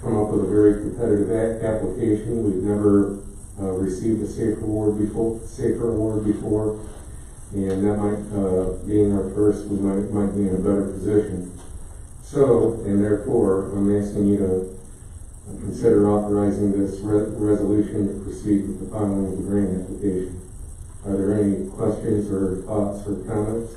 come up with a very competitive application. We've never received a safer award before, and that might, being our first, we might be in a better position. So, and therefore, I'm asking you to consider authorizing this resolution to proceed with the filing of the grant application. Are there any questions or thoughts or comments?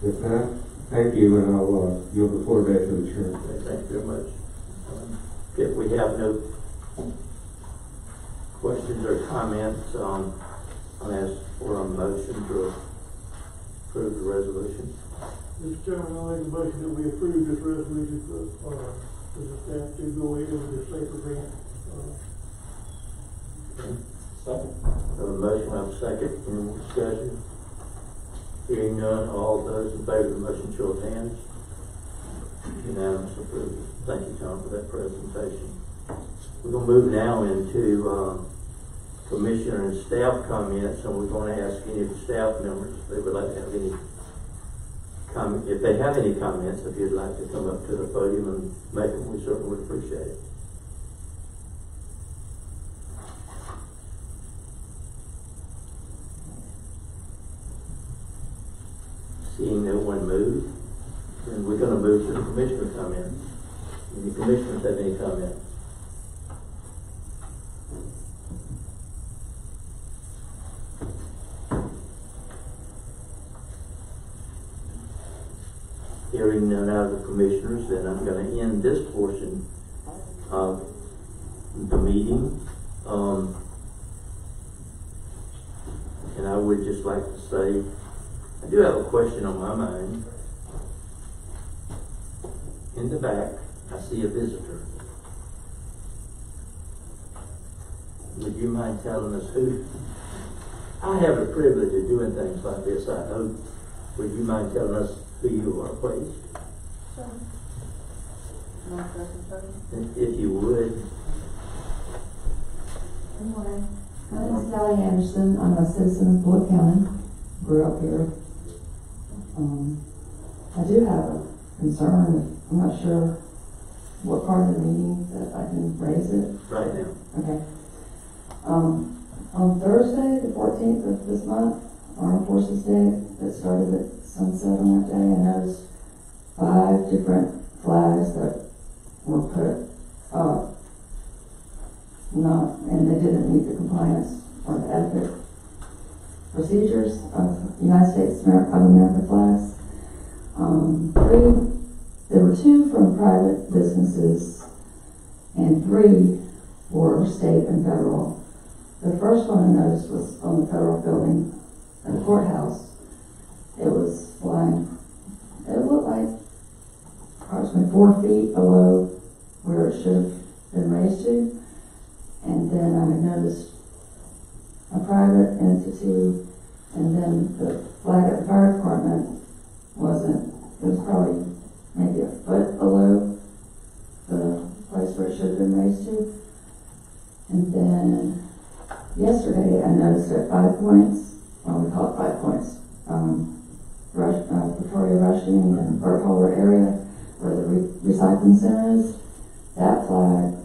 If not, thank you, and I'll yield the floor back to the chair. Thank you very much. If we have no questions or comments, I'll ask for a motion to approve the resolution. Mr. Chairman, I make a motion that we approve this resolution for the staff to go ahead with the safer grant. Second. I have a motion, I have a second, any more discussion? Hearing none, all those in favor of the motion show of hands. Unanimous approval. Thank you, Tom, for that presentation. We're going to move now into commissioner and staff comments, and we're going to ask any of the staff members if they would like to have any comment. If they have any comments, if you'd like to come up to the podium and make them, we certainly would appreciate it. Seeing no one move, then we're going to move to the commissioner comments. Any commissioners have any comments? Hearing none out of the commissioners, then I'm going to end this portion of the meeting. And I would just like to say, I do have a question on my mind. In the back, I see a visitor. Would you mind telling us who? I have the privilege of doing things like this, I hope. Would you mind telling us who you are, please? Sure. If you would. Good morning. My name is Kelly Anderson. I'm a citizen of Floyd County. Grew up here. I do have a concern. I'm not sure what part of the meeting that I can raise it. Right now. Okay. On Thursday, the 14th of this month, Armed Forces Day, that started at sunset on that day, I noticed 5 different flags that were put up, and they didn't meet the compliance or the etiquette procedures of United States of America flags. There were 2 from private businesses and 3 were state and federal. The first one I noticed was on the federal building at the courthouse. It was flying, it looked like approximately 4 feet below where it should have been raised to. And then I noticed a private entity, and then the flag at the fire department wasn't, it was probably maybe a foot below the place where it should have been raised to. And then yesterday I noticed at 5 points, well, we call it 5 points, Victoria Rushing and Burkholder area where the recycling center is, that flag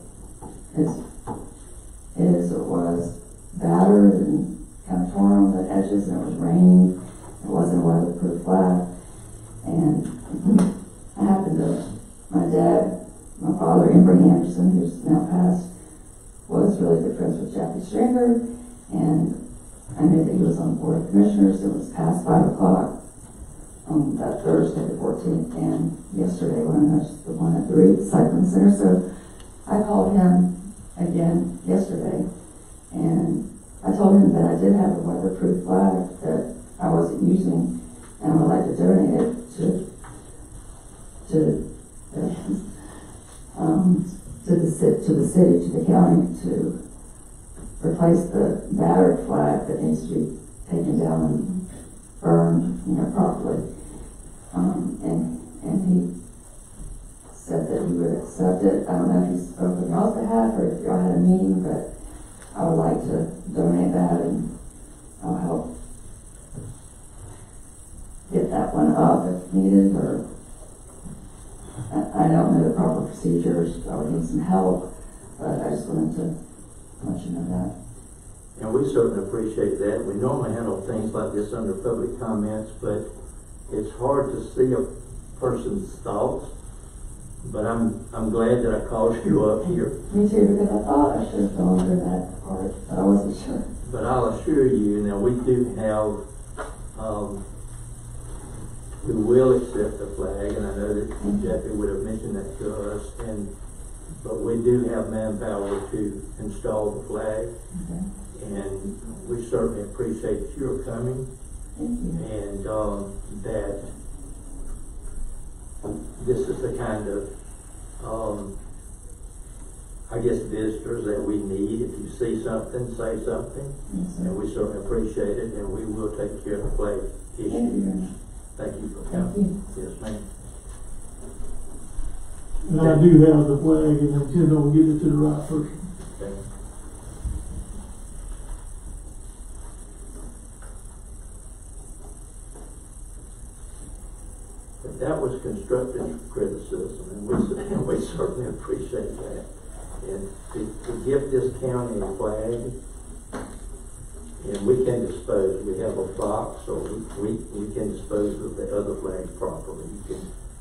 was battered and kind of torn on the edges, and it was raining. It wasn't a weatherproof flag. And I happened to, my dad, my father, Father Embry Anderson, who's now passed, was really good friends with Jackie Stringer, and I knew that he was on the Board of Commissioners. It was past 5 o'clock on that Thursday, the 14th, and yesterday when I was the one at the Recycling Center. So I called him again yesterday, and I told him that I did have a weatherproof flag that I wasn't using, and I would like to donate it to the city, to the county, to replace the battered flag that needs to be taken down and burned, properly. And he said that he would accept it. I don't know if he spoke on y'all's behalf or if y'all had a meeting, but I would like to donate that, and I'll help get that one up if needed, or I don't know the proper procedures. I would need some help, but I just wanted to let you know that. And we certainly appreciate that. We normally handle things like this under public comments, but it's hard to see a person's thoughts. But I'm glad that I called you up here. Me too, because I thought I should have gone through that part, but I wasn't sure. But I'll assure you, now we do have, we will accept the flag, and I know that Jeffrey would have mentioned that to us, but we do have manpower to install the flag. Okay. And we certainly appreciate your coming. Thank you. And that this is the kind of, I guess, visitors that we need. If you see something, say something. Yes, sir. And we certainly appreciate it, and we will take care of the flag issue. Thank you very much. Thank you for Thank coming. you. Yes, ma'am. And I do have the flag and intend on getting it to the right person. Okay. But that was constructive criticism, and we certainly appreciate that. And to give this county a flag, and we can dispose, we have a box, or we can dispose of the other flag properly. You can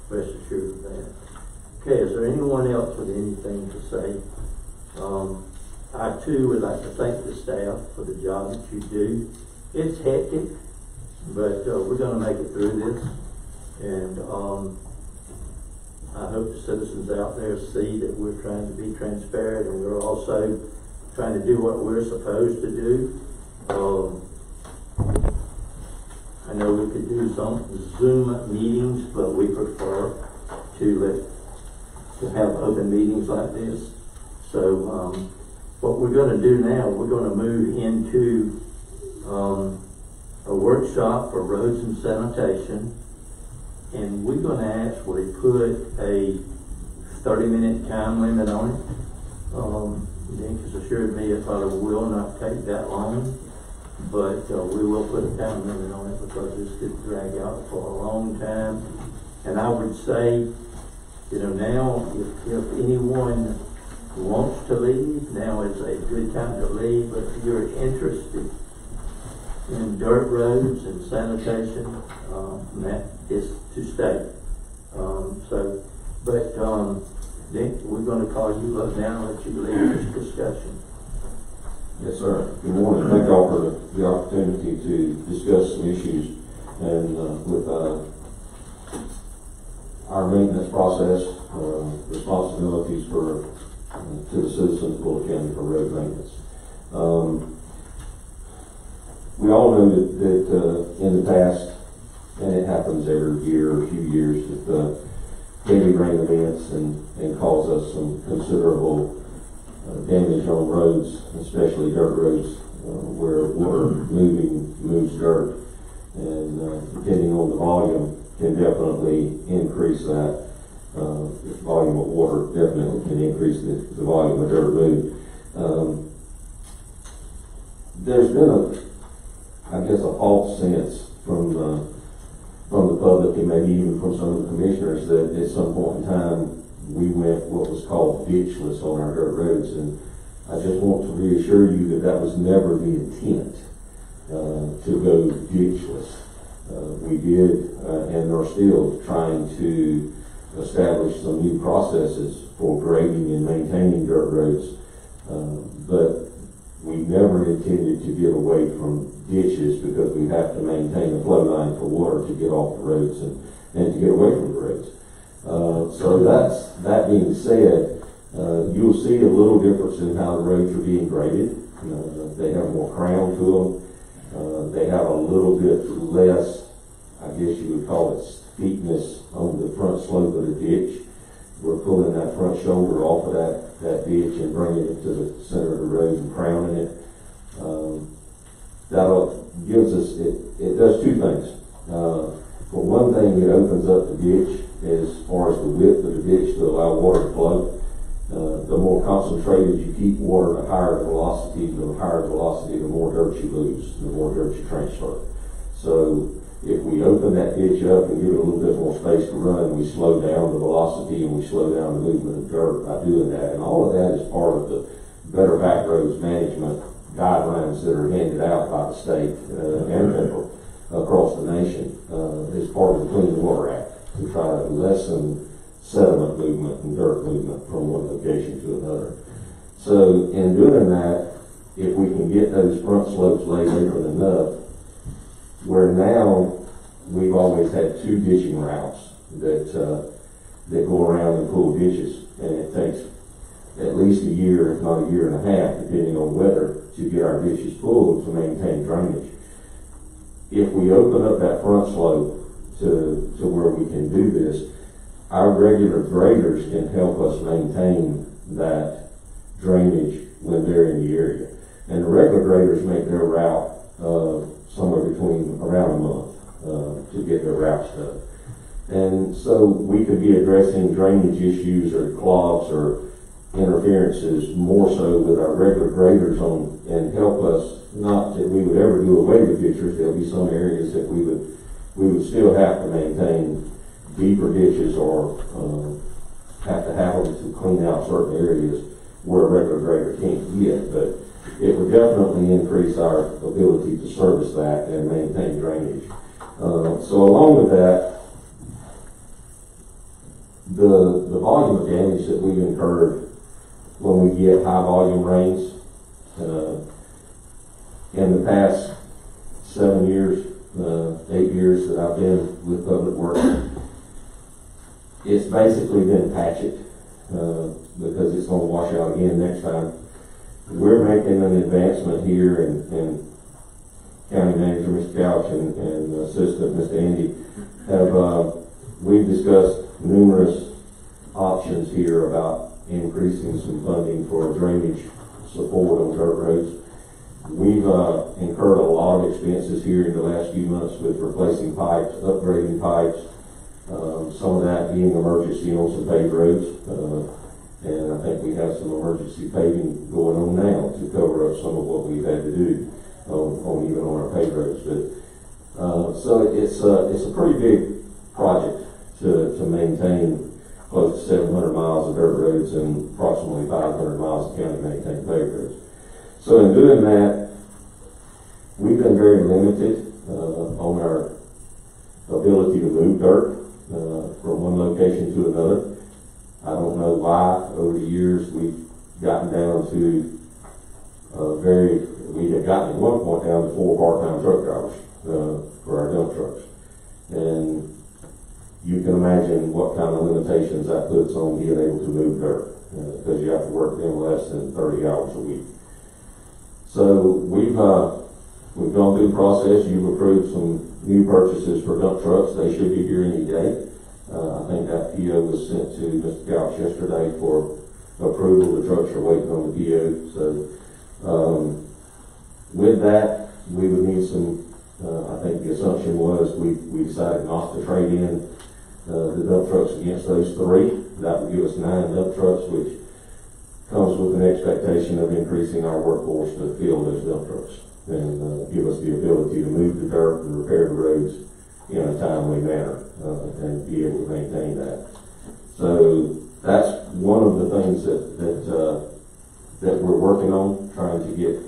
rest assured of that. Okay, is there anyone else with anything to say? I too would like to thank the staff for the job that you do. It's hectic, but we're going to make it through this. And I hope the citizens out there see that we're trying to be transparent, and we're also trying to do what we're supposed to do. I know we could do some Zoom meetings, but we prefer to have open meetings like this. So what we're going to do now, we're going to move into a workshop for roads and sanitation. And we're going to actually put a 30-minute time limit on it. Nick has assured me it probably will not take that long, but we will put a time limit on it because this could drag out for a long time. And I would say, now if anyone wants to leave, now is a good time to leave. But if you're interested in dirt roads and sanitation, that is to stay. Nick, we're going to call you up now and let you lead this discussion. Yes, sir. Good morning. Thank y'all for the opportunity to discuss some issues and with our maintenance process, responsibilities for to the citizens of Bullitt County for road maintenance. We all know that in the past, and it happens every year or few years, that heavy rain events and cause us some considerable damage on roads, especially dirt roads, where water moves dirt, and depending on the volume, can definitely increase that. Volume of water definitely can increase the volume of dirt moved. There's been a false sense from the public and maybe even from some of the commissioners that at some point in time we went what was called ditchless on our dirt roads, and I just want to reassure you that that was never the intent to go ditchless. We did and are still trying to established some new processes for grading and maintaining dirt roads, but we never intended to get away from ditches because we have to maintain a flow line for water to get off the roads and to get away from the roads. So that being said, you'll see a little difference in how the roads are being graded. They have more crown to them. They have a little bit less, I guess you would call it, steepness on the front slope of the ditch. We're pulling that front shoulder off of that ditch and bringing it to the center of the road and crowning it. That gives us, it does two things. For one thing, it opens up the ditch as far as the width of the ditch to allow water to flow. The more concentrated you keep water, the higher the velocity, the more dirt you lose, the more dirt you transfer. So if we open that ditch up and give it a little bit more space to run, we slow down the velocity and we slow down the movement of dirt by doing that. And all of that is part of the Better Back Roads Management guidelines that are handed out by the state and federal across the nation as part of the Clean Water Act to try to lessen sediment movement and dirt movement from one location to another. So in doing that, if we can get those front slopes laid open enough, where now we've always had two ditching routes that go around and pull ditches, and it takes at least a year, if not a year and a half, depending on weather, to get our ditches pulled to maintain drainage. If we open up that front slope to where we can do this, our regular graders can help us maintain that drainage when they're in the area. And the regular graders make their route somewhere between around a month to get their routes done. And so we could be addressing drainage issues or clogs or interferences more so with our regular graders on, and help us. Not that we would ever do away with ditches. There'll be some areas that we would still have to maintain deeper ditches or have to have them to clean out certain areas where a regular grader can't get. But it would definitely increase our ability to service that and maintain drainage. So along with that, the volume of damage that we've incurred when we get high volume rains in the past 7 years, 8 years that I've been with Public Works, it's basically been patch it because it's going to wash out again next time. We're making an advancement here, and County Manager Mr. Couch and Assistant Mr. Andy we've discussed numerous options here about increasing some funding for drainage support on dirt roads. We've incurred a lot of expenses here in the last few months with replacing pipes, upgrading pipes, some of that being emergency on some paved roads. And I think we have some emergency paving going on now to cover up some of what we've had to do on even on our paved roads. But so it's a pretty big project to maintain close to 700 miles of dirt roads and approximately 500 miles of county maintained paved roads. So in doing that, we've been very limited on our ability to move dirt from one location to another. I don't know why over the years we've gotten down to we had gotten at one point down to 4 part-time truck drivers for our dump trucks. And you can imagine what kind of limitations that puts on being able to move dirt because you have to work them less than 30 hours a week. So we've gone through the process. You've approved some new purchases for dump trucks. They should be here any day. I think that PO was sent to Mr. Couch yesterday for approval. The trucks are waiting on the PO. So with that, we would need some, I think the assumption was we decided not to trade in the dump trucks against those 3. That would give us 9 dump trucks, which comes with an expectation of increasing our workforce to fill those dump trucks and give us the ability to move the dirt and repair the roads in a timely manner and be able to maintain that. So that's one of the things that we're working on, trying to get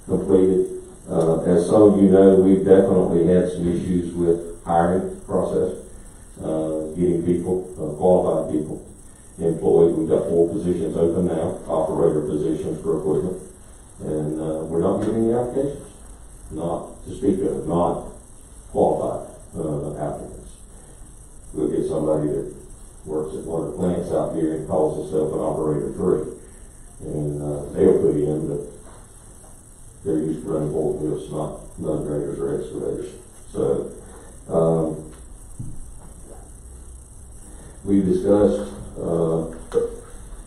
completed. As some of you know, we've definitely had some issues with hiring process. getting people, qualified people employed. We've got 4 positions open now, operator positions for equipment, and we're not getting any applications, not to speak of, not qualified applicants. We'll get somebody that works at one of the plants out here and calls himself an operator 3, and they'll put in, but they're used to running forklifts, not graders or excavators. So we discussed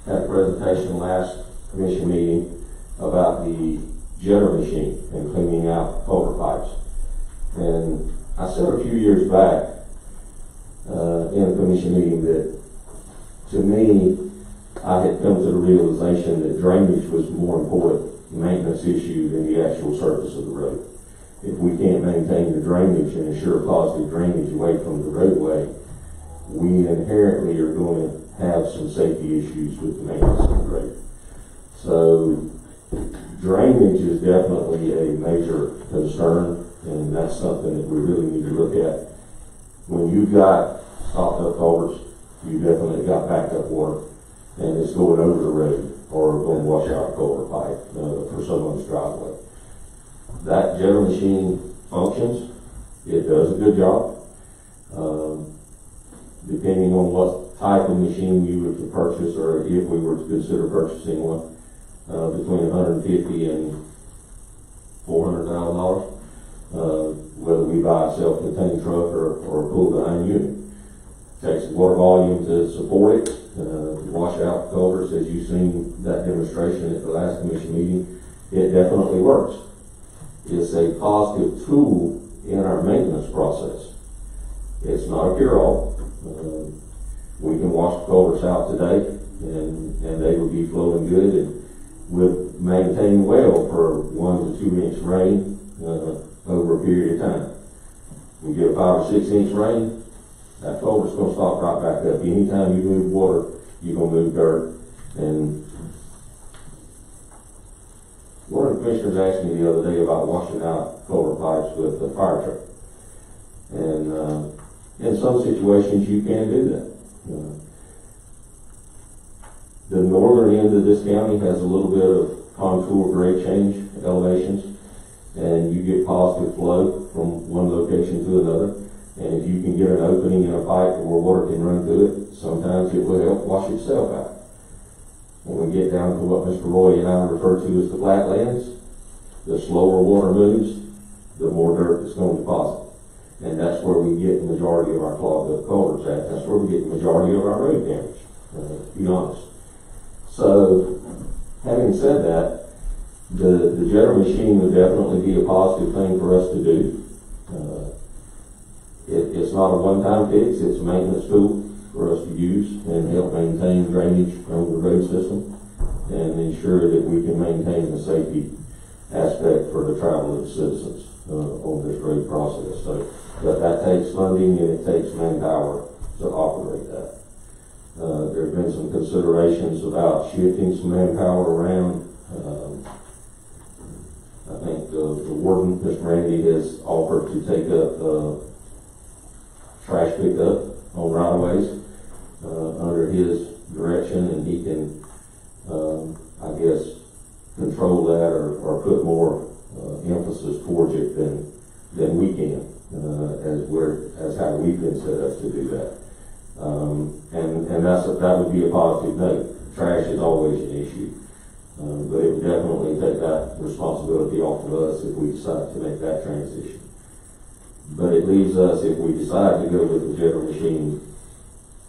at a presentation last commission meeting about the jetter machine and cleaning out culvert pipes. And I said a few years back in a commission meeting that, to me, I had come to the realization that drainage was a more important maintenance issue than the actual surface of the road. If we can't maintain the drainage and ensure positive drainage away from the roadway, we inherently are going to have some safety issues with the maintenance of the road. So drainage is definitely a major concern, and that's something that we really need to look at. When you've got stopped up culverts, you definitely got backed up water, and it's going over the road or going to wash out a culvert pipe for someone's driveway. That jetter machine functions. It does a good job. Depending on what type of machine you were to purchase, or if we were to consider purchasing one, between $150,000 and $400,000, whether we buy a self-contained truck or a pull-behind unit. Takes water volume to support it, wash out culverts, as you've seen that demonstration at the last commission meeting. It definitely works. It's a positive tool in our maintenance process. It's not a cure-all. We can wash the culverts out today, and they will be flowing good, and will maintain well for 1 to 2 inch rain over a period of time. We get a 5 or 6 inch rain, that culvert's going to stop right back up. Anytime you move water, you're going to move dirt. And one of the commissioners asked me the other day about washing out culvert pipes with a fire truck. And in some situations, you can do that. The northern end of this county has a little bit of contour grade change elevations, and you get positive flow from one location to another. And if you can get an opening in a pipe where water can run through it, sometimes it will help wash itself out. When we get down to what Mr. Roy and I refer to as the flatlands, the slower water moves, the more dirt it's going to deposit. And that's where we get the majority of our clogged up culverts at. That's where we get the majority of our road damage, to be honest. So, having said that, the jetter machine would definitely be a positive thing for us to do. It's not a one-time fix, it's a maintenance tool for us to use and help maintain drainage on the road system and ensure that we can maintain the safety aspect for the travel of the citizens on this road process. So, but that takes funding and it takes manpower to operate that. There have been some considerations about shifting some manpower around. I think the warden, Mr. Randy, has offered to take up trash pickup on right-of-ways under his direction, and he can, I guess, control that or put more emphasis towards it than we can, as how we've been set up to do that. And that would be a positive note. Trash is always an issue, but it would definitely take that responsibility off of us if we decide to make that transition. But it leaves us, if we decide to go with the jetter machine,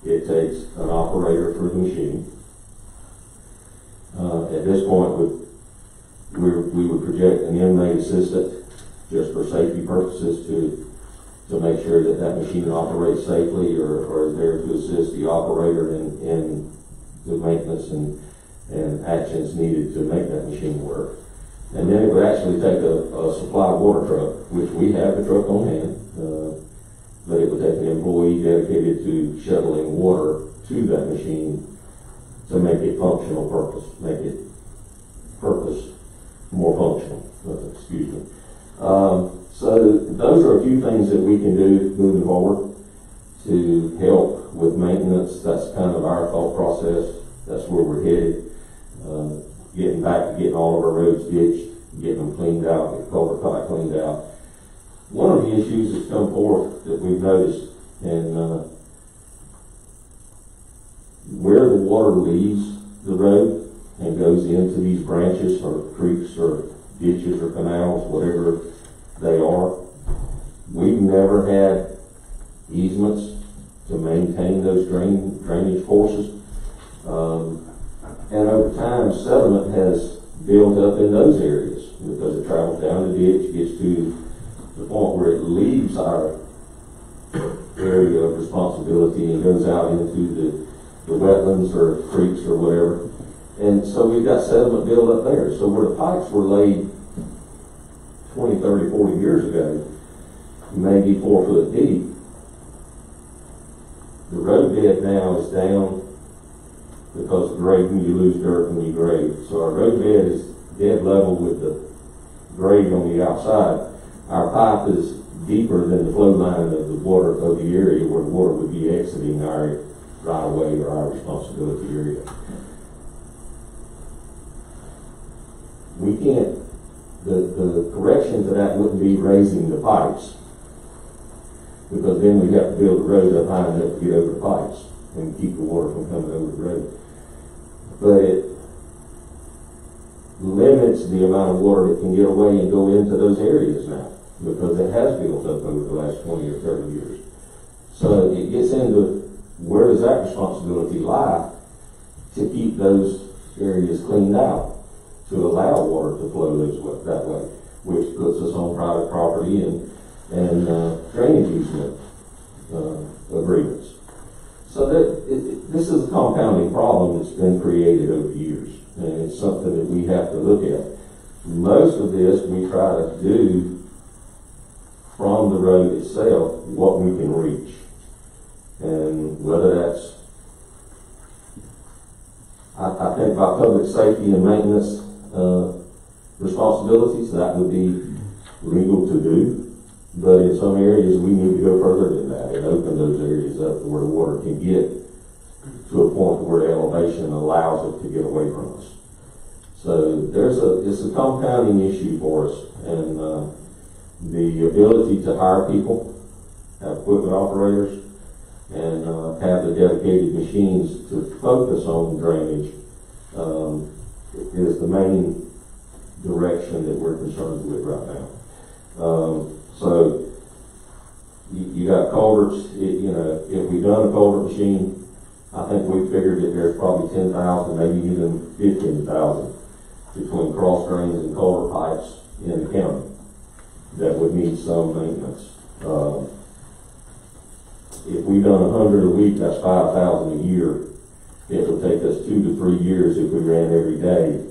it takes an operator for the machine. At this point, we would project an inmate assistant just for safety purposes to make sure that that machine operates safely or is there to assist the operator in the maintenance and actions needed to make that machine work. And then it would actually take a supply water truck, which we have the truck on hand, but it would take an employee dedicated to shuttling water to that machine to make it functional purpose, make it purpose more functional, excuse me. So those are a few things that we can do moving forward to help with maintenance. That's kind of our thought process. That's where we're headed. Getting back to getting all of our roads ditched, getting them cleaned out, get culvert pipe cleaned out. One of the issues that's come forth that we've noticed, and where the water leaves the road and goes into these branches or creeks or ditches or canals, whatever they are, we've never had easements to maintain those drainage courses. And over time, sediment has built up in those areas because it travels down the ditch, gets to the point where it leaves our area of responsibility and goes out into the wetlands or creeks or whatever. And so we've got sediment built up there. So where the pipes were laid 20, 30, 40 years ago, maybe 4 foot deep, the road bed now is down because of grading. You lose dirt when you grade. So our road bed is dead level with the grade on the outside. Our pipe is deeper than the flow line of the water of the area where the water would be exiting our right of way or our responsibility area. We can't, the correction to that wouldn't be raising the pipes, because then we'd have to build the road up high enough to get over the pipes and keep the water from coming over the road. But it limits the amount of water that can get away and go into those areas now, because it has built up over the last 20 or 30 years. So it gets into where does that responsibility lie to keep those areas cleaned out, to allow water to flow that way, which puts us on private property and drainage easement agreements. So this is a compounding problem that's been created over years, and it's something that we have to look at. Most of this we try to do from the road itself, what we can reach. And whether that's, I think by public safety and maintenance responsibilities, that would be legal to do. But in some areas, we need to go further than that and open those areas up to where the water can get to a point where the elevation allows it to get away from us. So it's a compounding issue for us, and the ability to hire people, have equipment operators, and have the dedicated machines to focus on drainage is the main direction that we're concerned with right now. So you got culverts. If we've done a culvert machine, I think we figured that there's probably 10,000, maybe even 15,000 between cross drains and culvert pipes in the county that would need some maintenance. If we've done 100 a week, that's 5,000 a year. It would take us 2 to 3 years if we ran every day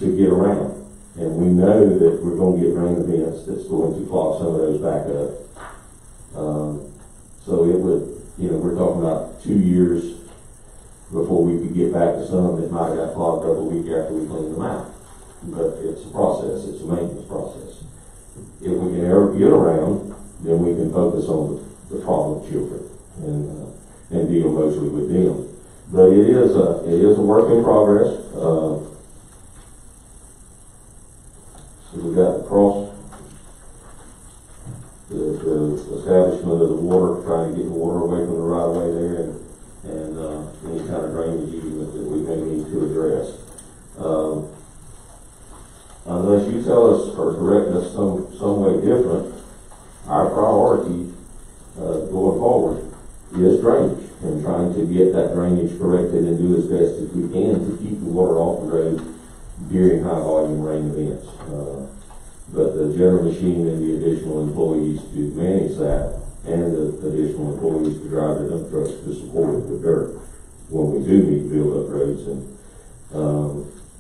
to get around. And we know that we're going to get rain events that's going to clog some of those back up. So it would, we're talking about 2 years before we could get back to some that might have got clogged up a week after we cleaned them out. But it's a process, it's a maintenance process. If we can ever get around, then we can focus on the problem children and deal mostly with them. But it is a work in progress. So we've got the establishment of the water, trying to get the water away from the right of way there, and any kind of drainage easement that we may need to address. Unless you tell us or direct us some way different, our priority going forward is drainage, and trying to get that drainage corrected and do as best as we can to keep the water off the road during high volume rain events. But the general machine and the additional employees to manage that, and the additional employees to drive the dump trucks to support it with dirt when we do need to build up roads, and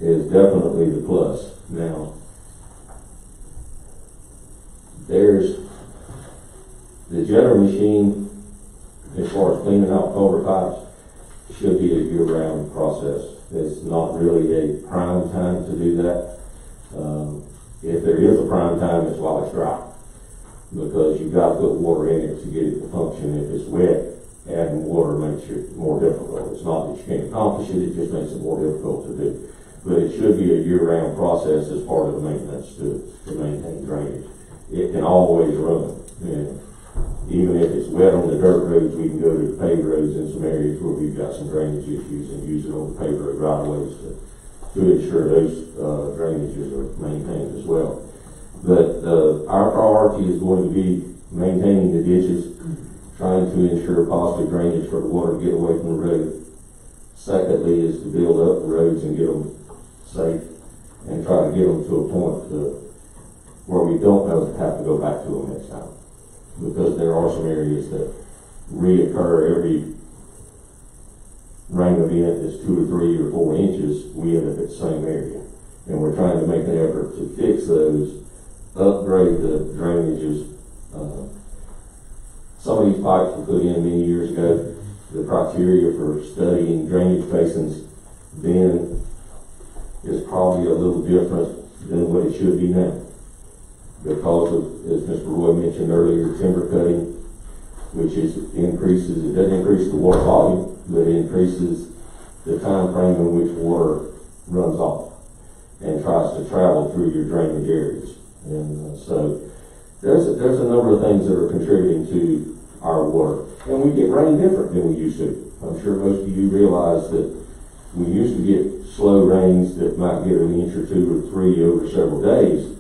is definitely the plus. Now, there's the general machine, as far as cleaning out culvert pipes, should be a year-round process. It's not really a prime time to do that. If there is a prime time, it's while it's dry. because you've got to put water in it to get it to function. If it's wet, adding water makes it more difficult. It's not that you can't accomplish it, it just makes it more difficult to do. But it should be a year-round process as part of the maintenance to maintain drainage. It can always run. And even if it's wet on the dirt roads, we can go to the paved roads in some areas where we've got some drainage issues and use it on the paved road right of ways to ensure those drainages are maintained as well. But our priority is going to be maintaining the ditches, trying to ensure positive drainage for the water to get away from the road. Secondly is to build up the roads and get them safe and try to get them to a point where we don't have to go back to them next time. Because there are some areas that reoccur every rain event that's 2 or 3 or 4 inches, we end up at the same area. And we're trying to make an effort to fix those, upgrade the drainages. Some of these pipes were put in many years ago. The criteria for studying drainage basins then is probably a little different than what it should be now. Because of, as Mr. Roy mentioned earlier, timber cutting, which it doesn't increase the water volume, but it increases the time frame in which water runs off and tries to travel through your drainage areas. And so there's a number of things that are contributing to our water. And we get rain different than we used to. I'm sure most of you realize that we used to get slow rains that might get an inch or 2 or 3 over several days.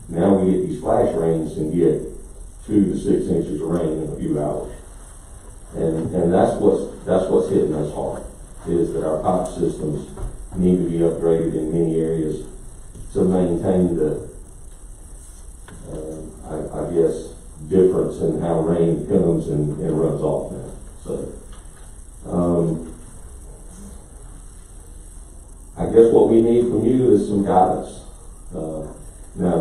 Now we get these flash rains and get 2 to 6 inches of rain in a few hours. And that's what's hitting us hard, is that our pipe systems need to be upgraded in many areas to maintain the, I guess, difference in how rain comes and runs off now. So, I guess what we need from you is some guidance. Now,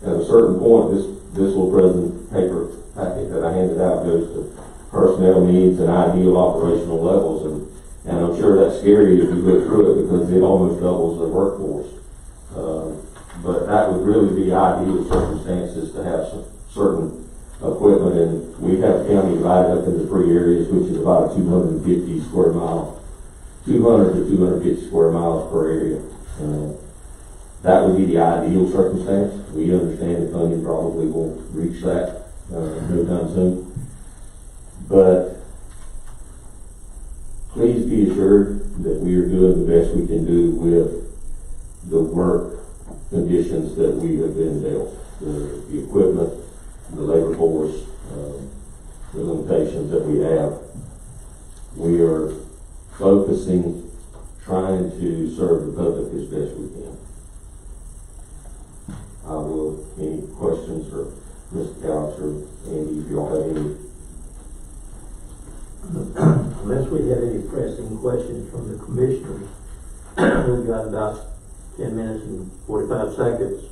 at a certain point, this little present paper packet that I handed out goes to personnel needs and ideal operational levels, and I'm sure that's scary if you look through it because it almost doubles the workforce. But that would really be ideal circumstances to have some certain equipment, and we have the county divided up into 3 areas, which is about a 250 square mile, 200 to 250 square miles per area. That would be the ideal circumstance. We understand the funding probably won't reach that no time soon. But please be assured that we are doing the best we can do with the work conditions that we have been dealt. The equipment, the labor force, the limitations that we have. We are focusing, trying to serve the public as best we can. Any questions for Mr. Couch or Andy, if y'all have any? Unless we have any pressing questions from the commissioners, we've got about 10 minutes and 45 seconds.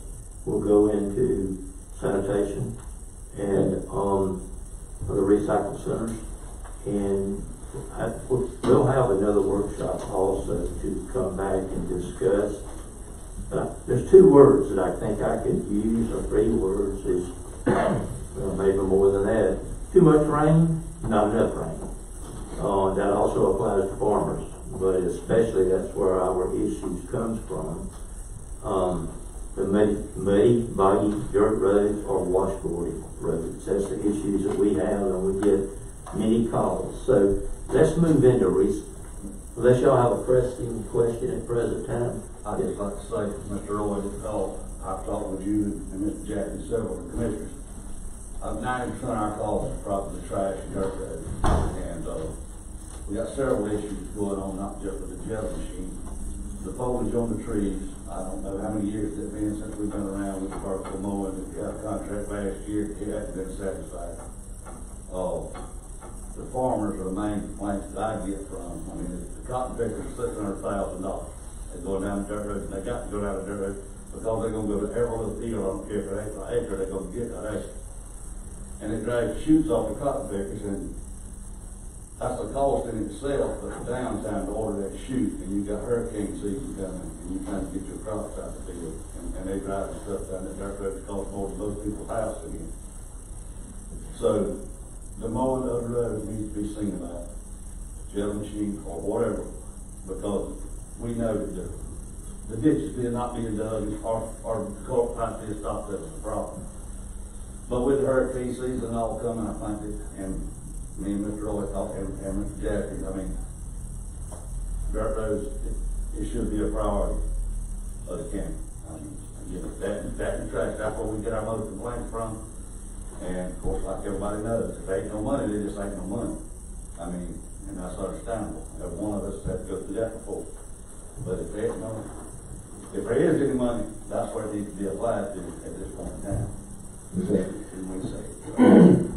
We'll go into sanitation and the recycle centers, and we'll have another workshop also to come back and discuss. There's 2 words that I think I could use, or 3 words, is well, maybe more than that. Too much rain, not enough rain. That also applies to farmers, but especially that's where our issues comes from. The muddy, boggy, dirt roads or washboard roads. That's the issues that we have, and we get many calls. So let's move into unless y'all have a pressing question at present time. I'd just like to say, Mr. Roy, I've talked with you and Mr. Jack and several of the commissioners. 90% of our calls are probably trash and dirt roads. And we got several issues going on, not just with the gel machine. The foliage on the trees, I don't know how many years it's been since we've been around with the vertical mowing. If you had a contract last year, it hasn't been satisfied. The farmers are the main complaints that I get from. I mean, the cotton pickers are $600,000. They're going down the dirt road, and they got to go down the dirt road because they're going to go to every little field. I don't care if it's an acre, they're going to get that acre. And it drags shoots off the cotton pickers, and that's a cost in itself, but the downtime to order that chute, and you got hurricane season coming, and you trying to get your crops out the field, and they driving stuff down that dirt road that costs more than most people's house again. So, the mowing of the road needs to be seen about, shelling sheep or whatever, because we know that the ditches being not being dug, or the culvert pipe being stopped, that's the problem. But with the hurricane season all coming, I think that, and me and Mr. Roy talked, and Mr. Jackie, I mean, dirt roads, it should be a priority of the county. I mean, you know, that and trash, that's where we get our most complaints from. And of course, like everybody knows, if there ain't no money, there just ain't no money. I mean, and that's understandable. Every one of us had to go through that before. But if there ain't no, if there is any money, that's where it needs to be applied to at this point in time.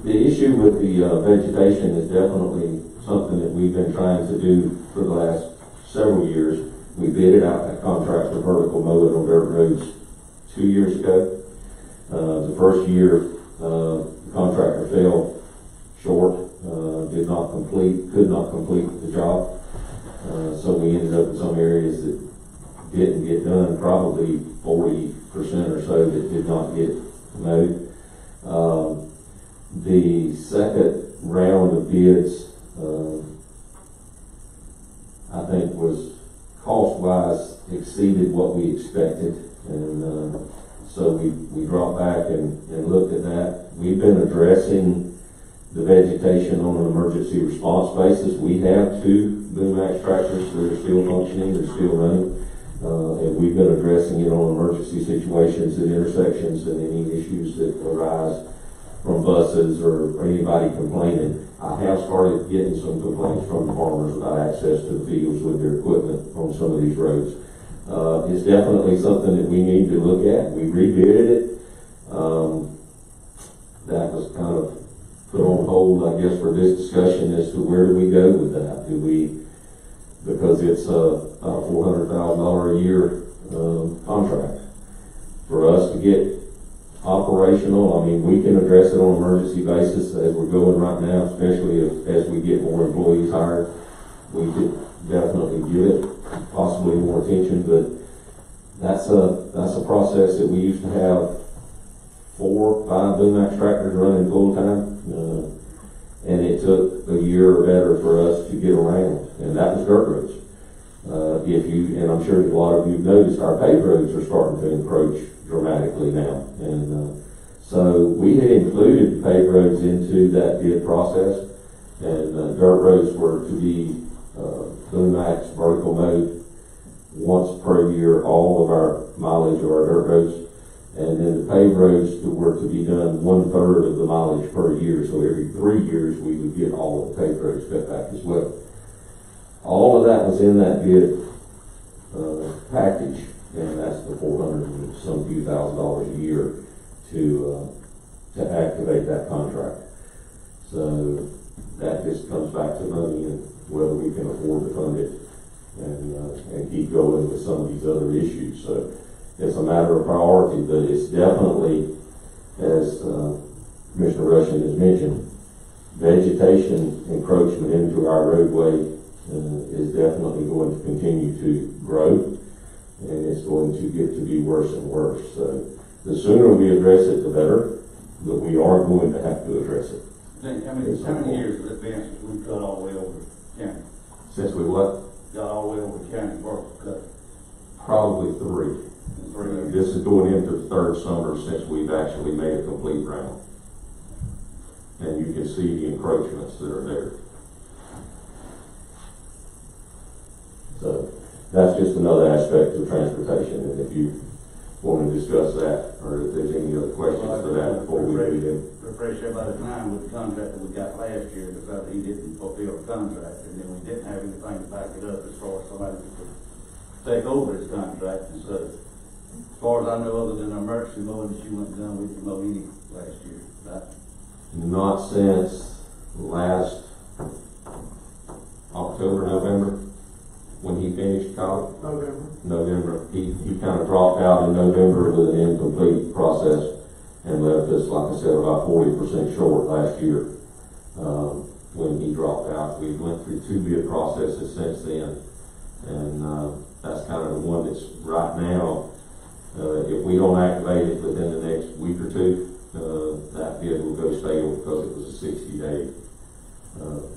The issue with the vegetation is definitely something that we've been trying to do for the last several years. We bidded out that contract for vertical mowing on dirt roads 2 years ago. The first year, the contractor fell short, could not complete the job. So we ended up in some areas that didn't get done, probably 40% or so that did not get mowed. The second round of bids, I think was cost-wise exceeded what we expected, and so we dropped back and looked at that. We've been addressing the vegetation on an emergency response basis. We have 2 boom axe tractors that are still functioning, they're still running, and we've been addressing it on emergency situations at intersections and any issues that arise from buses or anybody complaining. I have started getting some complaints from the farmers about access to the fields with their equipment on some of these roads. It's definitely something that we need to look at. We rebid it. That was kind of put on hold, I guess, for this discussion as to where do we go with that. Because it's about a $400,000 a year contract. For us to get operational, I mean, we can address it on an emergency basis as we're going right now, especially as we get more employees hired. We could definitely give it possibly more attention, but that's a process that we used to have 4 or 5 boom axe tractors running full time, and it took a year or better for us to get around, and that was dirt roads. And I'm sure a lot of you have noticed our paved roads are starting to encroach dramatically now, and so we had included the paved roads into that bid process, and dirt roads were to be boom axe vertical mowed once per year, all of our mileage of our dirt roads. And then the paved roads were to be done 1/3 of the mileage per year. So every 3 years we would get all of the paved roads cut back as well. All of that was in that bid package, and that's the $400 and some few $1,000s a year to activate that contract. So that just comes back to money and whether we can afford to fund it and keep going with some of these other issues. So it's a matter of priority, but it's definitely, as Commissioner Rushing has mentioned, vegetation encroachment into our roadway is definitely going to continue to grow, and it's going to get to be worse and worse. So the sooner we address it, the better, but we are going to have to address it. How many years has it been since we cut all the way over the county? Since we what? Got all the way over the county work cut? Probably 3. 3 years. This is going into the 3rd summer since we've actually made a complete round. And you can see the encroachments that are there. So that's just another aspect of transportation, and if you want to discuss that, or if there's any other questions for that before we begin. Refresh everybody's mind with the contract that we got last year, because he didn't fulfill the contract, and then we didn't have anything to back it up as far as somebody could take over his contract. And so, as far as I know, other than the emergency mowing that you went and done, we didn't mow any last year, right? Not since last October, November, when he finished college. November. He kind of dropped out in November with an incomplete process and left us, like I said, about 40% short last year. when he dropped out. We went through 2 bid processes since then, and that's kind of the one that's right now. If we don't activate it within the next week or 2, that bid will go stale because it was a 60-day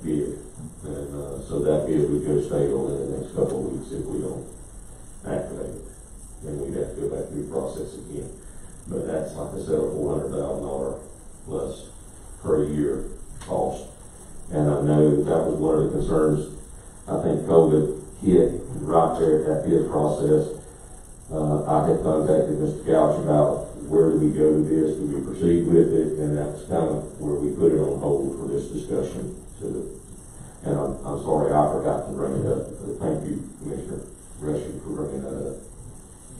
bid. And so that bid would go stale in the next couple of weeks if we don't activate it. Then we'd have to go back through the process again. But that's, like I said, a $400,000 plus per year cost. And I know that was one of the concerns. I think COVID hit right there at that bid process. I had contacted Mr. Couch about where do we go with this, do we proceed with it, and that's kind of where we put it on hold for this discussion. And I'm sorry, I forgot to bring it up. Thank you, Commissioner Rushing, for bringing that up.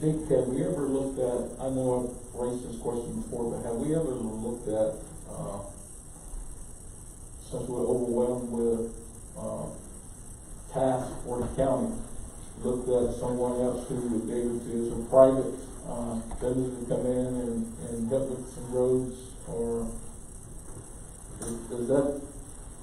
Dick, have we ever looked at, I know I've raised this question before, but have we ever looked at, since we're overwhelmed with tasks for the county, looked at someone else who would be able to, some private vendors to come in and help with some roads, or is that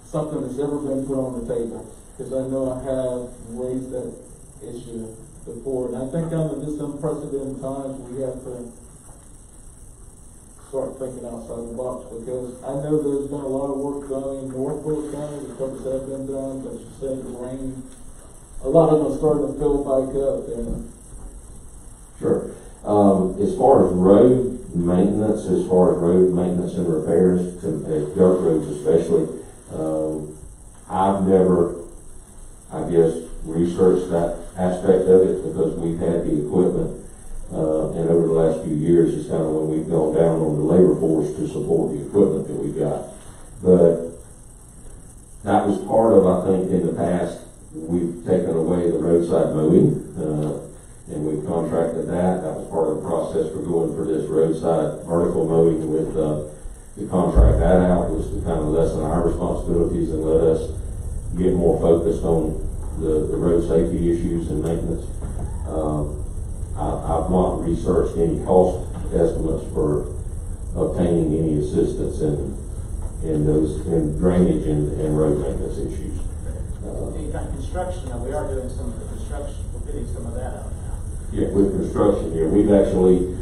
something that's ever been put on the table? Because I know I have raised that issue before, and I think under this unprecedented times, we have to start thinking outside the box, because I know there's been a lot of work done in Norfolk County, the covers have been done, but you said the rain, a lot of them are starting to fill back up. And sure. As far as road maintenance, and repairs, dirt roads especially, I've never, I guess, researched that aspect of it because we've had the equipment, and over the last few years, it's kind of when we've gone down on the labor force to support the equipment that we got. But that was part of, I think, in the past, we've taken away the roadside mowing, and we've contracted that. That was part of the process for going for this roadside vertical mowing with, to contract that out was to kind of lessen our responsibilities and let us get more focused on the road safety issues and maintenance. I've not researched any cost estimates for obtaining any assistance in drainage and road maintenance issues. Construction, we are doing some of the construction, we're getting some of that out now. Yeah, with construction here, we've actually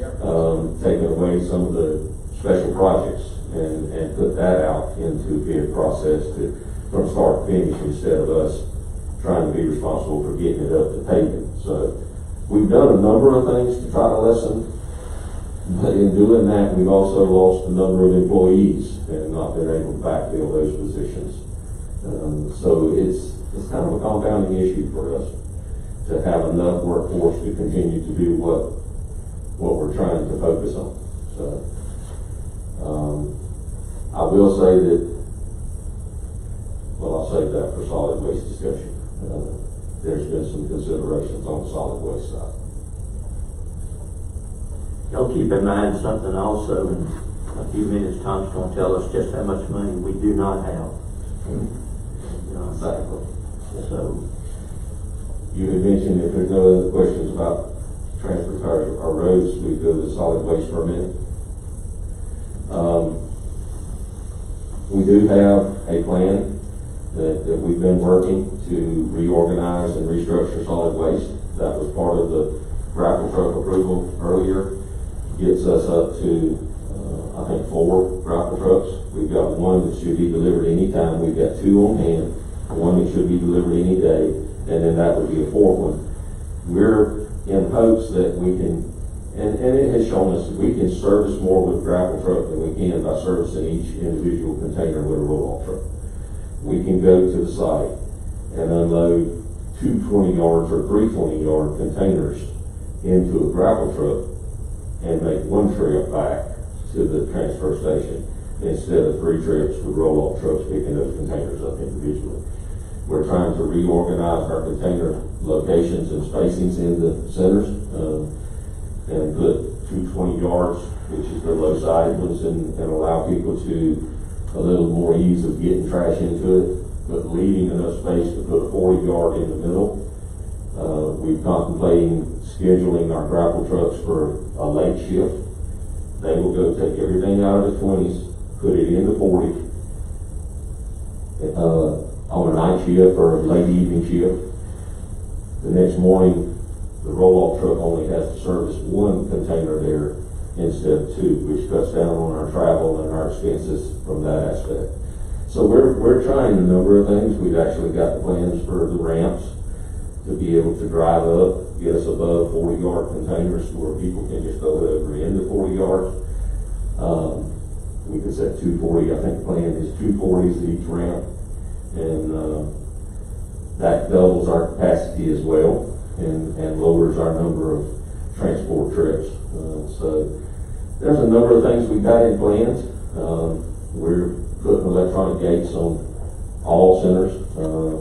taken away some of the special projects and put that out into bid process from start to finish instead of us trying to be responsible for getting it up to paving. So we've done a number of things to try to lessen, but in doing that, we've also lost a number of employees and not been able to backfill those positions. So it's kind of a compounding issue for us to have enough workforce to continue to do what we're trying to focus on. So I will say that, well, I'll save that for solid waste discussion. There's been some considerations on the solid waste side. Y'all keep in mind something also, in a few minutes Tom's going to tell us just how much money we do not have. Exactly. So you had mentioned if there's no other questions about our roads, we go to solid waste for a minute. We do have a plan that we've been working to reorganize and restructure solid waste. That was part of the grapple truck approval earlier. Gets us up to, I think, 4 grapple trucks. We've got one that should be delivered anytime. We've got 2 on hand, one that should be delivered any day, and then that would be a 4th one. We're in hopes that we can, and it has shown us that we can service more with grapple truck than we can by servicing each individual container with a roll-off truck. We can go to the site and unload 2 20-yard or 3 20-yard containers into a grapple truck and make 1 trip back to the transfer station instead of 3 trips with roll-off trucks picking those containers up individually. We're trying to reorganize our container locations and spacings in the centers and put 2 20 yards, which is the low side ones, and allow people to a little more ease of getting trash into it, but leaving enough space to put a 40-yard in the middle. We're contemplating scheduling our grapple trucks for a late shift. They will go take everything out of the 20s, put it in the 40, shift or a late evening shift. The next morning, the roll-off truck only has to service one container there instead of two, which cuts down on our travel and our expenses from that aspect. So we're trying a number of things. We've actually got the plans for the ramps to be able to drive up, get us above 40-yard containers where people can just go over into 40 yards. We could set 240. I think the plan is 240s at each ramp, and that doubles our capacity as well, and lowers our number of transport trips. So there's a number of things we've got in plans. We're putting electronic gates on all centers.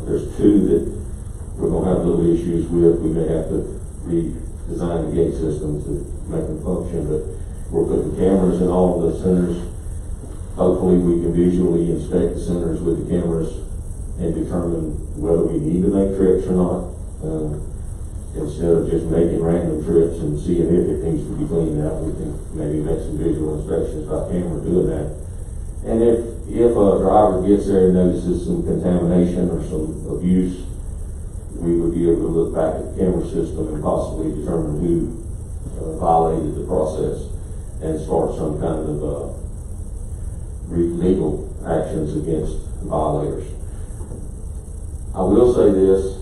There's two that we're going to have little issues with. We may have to redesign the gate system to make them function, but we're putting cameras in all of the centers. Hopefully we can visually inspect the centers with the cameras and determine whether we need to make trips or not, instead of just making random trips and seeing if it needs to be cleaned out. We can maybe make some visual inspections by camera doing that. And if a driver gets there and notices some contamination or some abuse, we would be able to look back at the camera system and possibly determine who violated the process and start some kind of legal actions against violators. I will say this,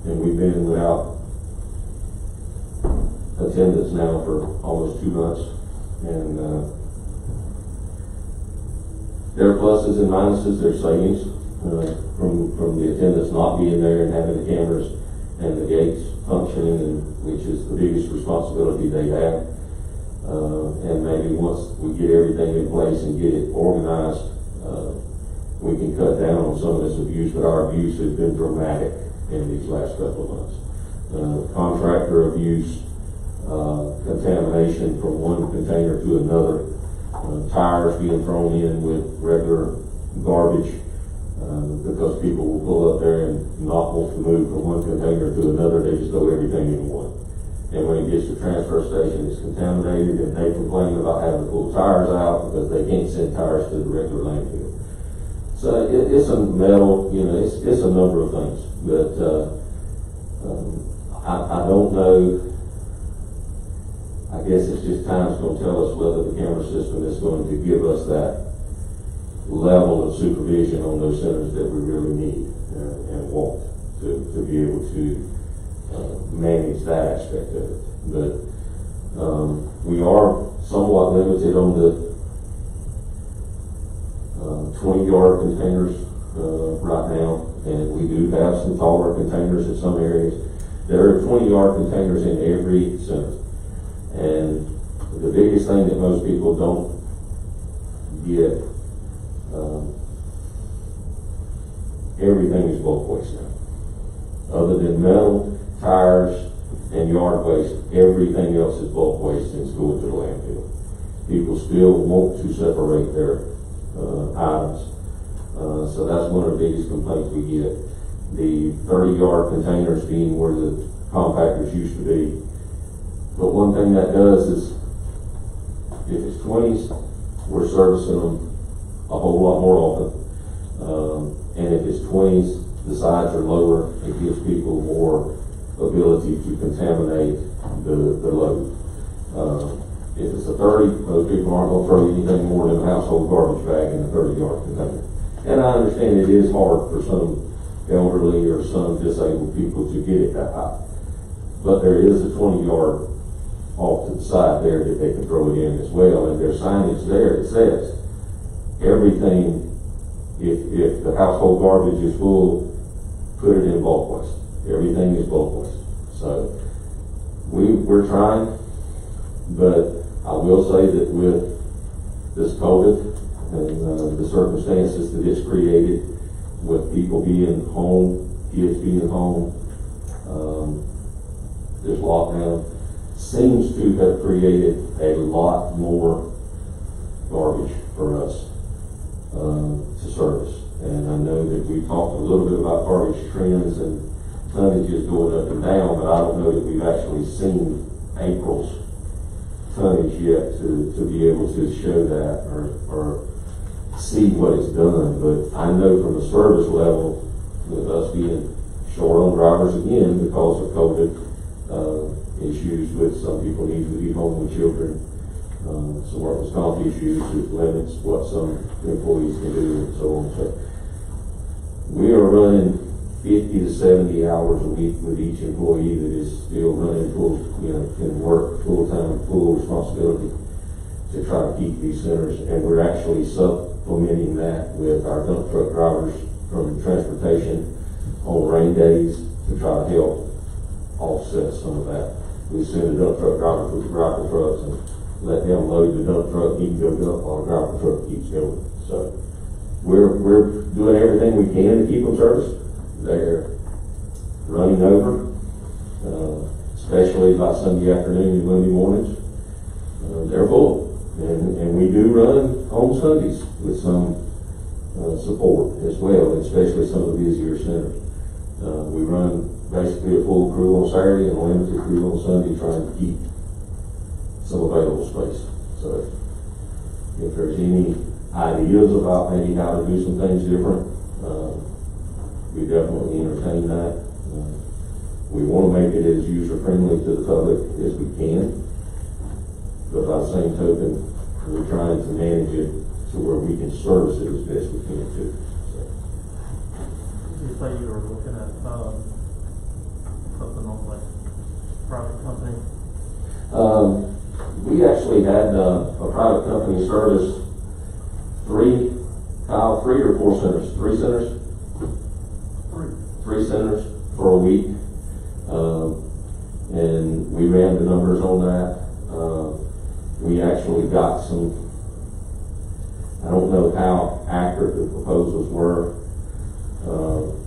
and we've been without attendance now for almost 2 months, and there are pluses and minuses. There's savings from the attendance not being there and having the cameras and the gates functioning, and which is the biggest responsibility they have. And maybe once we get everything in place and get it organized, we can cut down on some of this abuse, but our abuse has been dramatic in these last couple of months. Contractor abuse, contamination from one container to another, tires being thrown in with regular garbage, because people will pull up there and not want to move from one container to another. They just throw everything in one. And when it gets to transfer station, it's contaminated, and they complain about having to pull tires out because they can't send tires to the regular landfill. So it's a metal, it's a number of things. But I don't know. I guess it's just time's going to tell us whether the camera system is going to give us that level of supervision on those centers that we really need and want to be able to manage that aspect of it. But we are somewhat limited on the 20-yard containers right now, and we do have some taller containers in some areas. There are 20-yard containers in every center, and the biggest thing that most people don't get, everything is bulk waste now. Other than metal, tires, and yard waste, everything else is bulk waste and it's going to the landfill. People still want to separate their items. So that's one of the biggest complaints we get. The 30-yard containers being where the compactors used to be. But one thing that does is, if it's 20s, we're servicing them a whole lot more often. And if it's 20s, the sides are lower, it gives people more ability to contaminate the load. If it's a 30, most people aren't going to throw anything more than a household garbage bag in a 30-yard container. And I understand it is hard for some elderly or some disabled people to get it that high. But there is a 20-yard off to the side there that they can throw it in as well. And there's signage there that says everything, if the household garbage is full, put it in bulk waste. Everything is bulk waste. So we're trying, but I will say that with this COVID and the circumstances that it's created, with people being home, kids being home, this lockdown seems to have created a lot more garbage for us to service. And I know that we talked a little bit about garbage trends and tonnage is going up and down, but I don't know that we've actually seen April's tonnage yet to be able to show that or see what it's done. But I know from the service level with us being short on drivers again because of COVID, issues with some people needing to be home with children, some workers' comp issues that limits what some employees can do and so on. So we are running 50 to 70 hours a week with each employee that is still running full, can work full-time, full responsibility to try to keep these centers. And we're actually supplementing that with our dump truck drivers from transportation on rain days to try to help offset some of that. We send a dump truck driver to the gravel trucks and let them load the dump truck, he can go dump while the gravel truck keeps going. So we're doing everything we can to keep them serviced. They're running over, especially by Sunday afternoon and Monday mornings. They're full. And we do run on Sundays with some support as well, especially some of the busier centers. We run basically a full crew on Saturday and a limited crew on Sunday, trying to keep some available space. So if there's any ideas about maybe how to do some things different, we definitely entertain that. We want to make it as user-friendly to the public as we can, but by the same token, we're trying to manage it to where we can service it as best we can too. So. You say you were looking at something on like private company? We actually had a private company service three or four centers, three centers? Three centers for a week. And we ran the numbers on that. We actually got some, I don't know how accurate the proposals were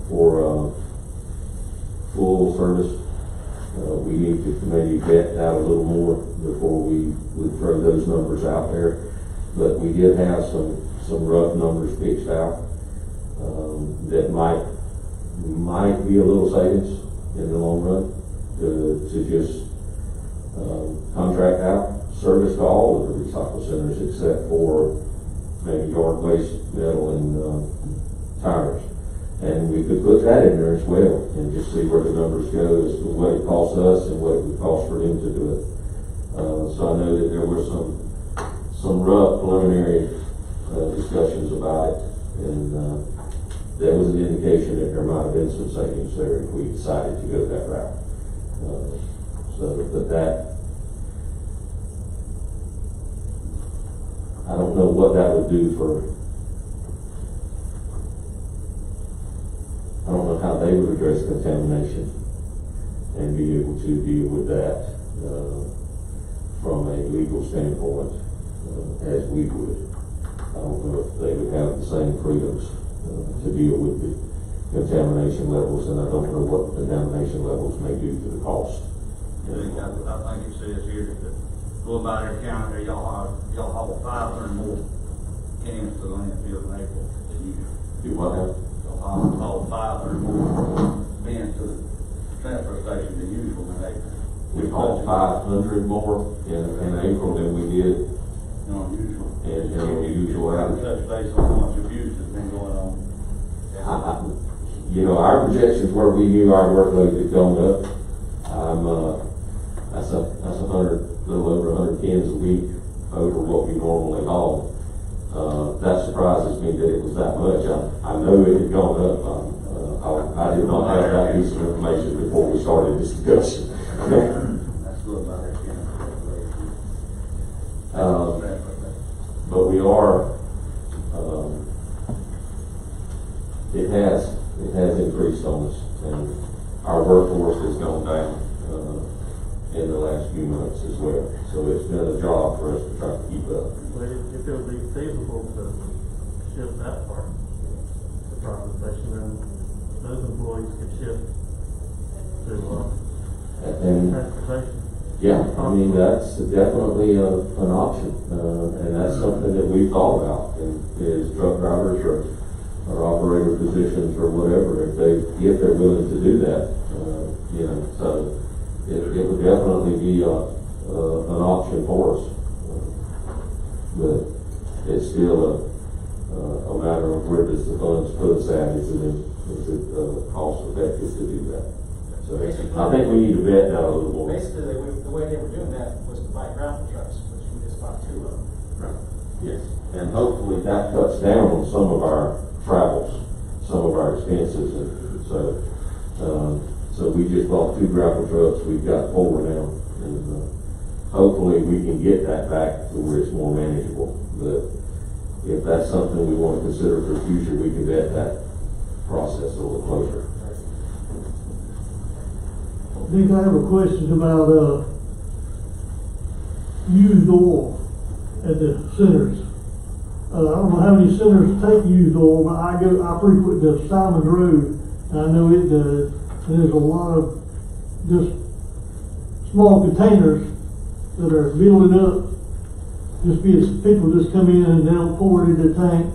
for full service. We need to maybe vet that a little more before we would throw those numbers out there. But we did have some rough numbers fixed out that might be a little savings in the long run to just contract out service to all of the recycle centers except for maybe yard waste, metal, and tires. And we could put that in there as well and just see where the numbers go as to what it costs us and what it would cost for them to do it. So I know that there were some rough preliminary discussions about it, and that was an indication that there might have been some savings there if we decided to go that route. But that, I don't know what that would do for, I don't know how they would address contamination and be able to deal with that from a legal standpoint as we would. I don't know if they would have the same freedoms to deal with the contamination levels, and I don't know what the contamination levels may do to the cost. I think it says here that go by their county, y'all haul 500 more cans to the landfill in April than usual. Do what now? Y'all haul 500 more cans to the transfer station than usual in April. We hauled 500 more in April than we did Unusual. in the usual average. Touch base on how much abuse has been going on. Our projections were we knew our workload had gone up. That's a little over 100 cans a week over what we normally haul. That surprises me that it was that much. I know it had gone up. I did not have that piece of information before we started this discussion. That's good about that can. But we are, it has increased on us, and our workforce has gone down in the last few months as well. So it's been a job for us to try to keep up. Well, if it would be feasible to shift that part, the private station, then those employees could shift to And transportation. yeah, I mean, that's definitely an option, and that's something that we've thought about, and is truck drivers or operator positions or whatever, if they're willing to do that, so it would definitely be an option for us, but it's still a matter of where does the funds put us at? Is it cost effective to do that? So I think we need to vet that a little more. Basically, the way they were doing that was to buy gravel trucks, which we just bought 2 of them. Right. Yes, and hopefully that cuts down on some of our travels, some of our expenses, and so we just bought 2 gravel trucks. We've got 4 now, and hopefully we can get that back to where it's more manageable. But if that's something we want to consider for the future, we can vet that process a little closer. Nick, I have a question about, used oil at the centers. I don't know how many centers take used oil, but I frequent the Simon Road, and I know it does. And there's a lot of just small containers that are building up. Just because people just come in and they'll pour it in the tank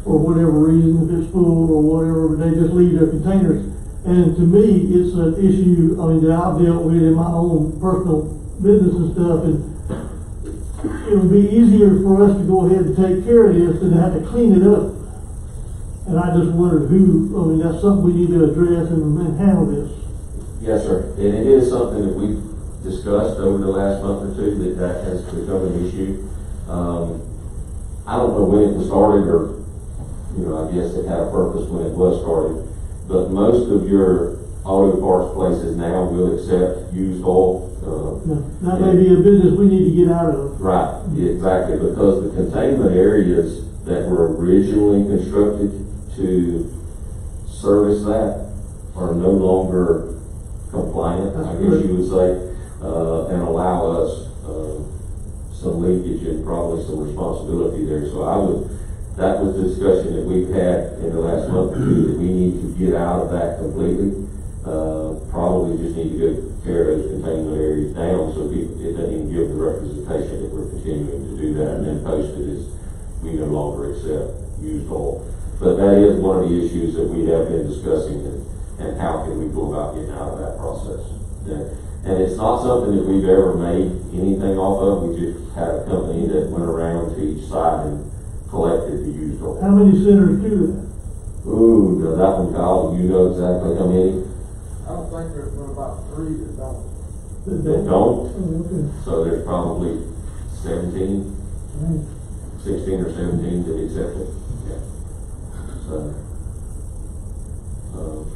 for whatever reason, if it's full or whatever, but they just leave their containers. And to me, it's an issue, I mean, that I've dealt with in my own personal business and stuff, and it would be easier for us to go ahead and take care of this than to have to clean it up. And I just wondered that's something we need to address and handle this. Yes, sir. And it is something that we've discussed over the last month or 2 that has become an issue. I don't know when it was started, or, I guess it had a purpose when it was started. But most of your auto parts places now will accept used oil. That may be a business we need to get out of. Right, yeah, exactly, because the containment areas that were originally constructed to service that are no longer compliant, I guess you would say, and allow us some leakage and probably some responsibility there. So that was the discussion that we've had in the last month or 2, that we need to get out of that completely. Probably just need to go tear those containment areas down so it doesn't even give the representation that we're continuing to do that, and then post it as we no longer accept used oil. But that is one of the issues that we have been discussing, and how can we go about getting out of that process. And it's not something that we've ever made anything off of. We just had a company that went around to each side and collected the used oil. How many centers do that? Ooh, now that one, Kyle, you know exactly how many? I don't think there's but about 3 that don't. That don't? Oh, okay. So there's probably 16 or 17 that accept it. Yeah. So,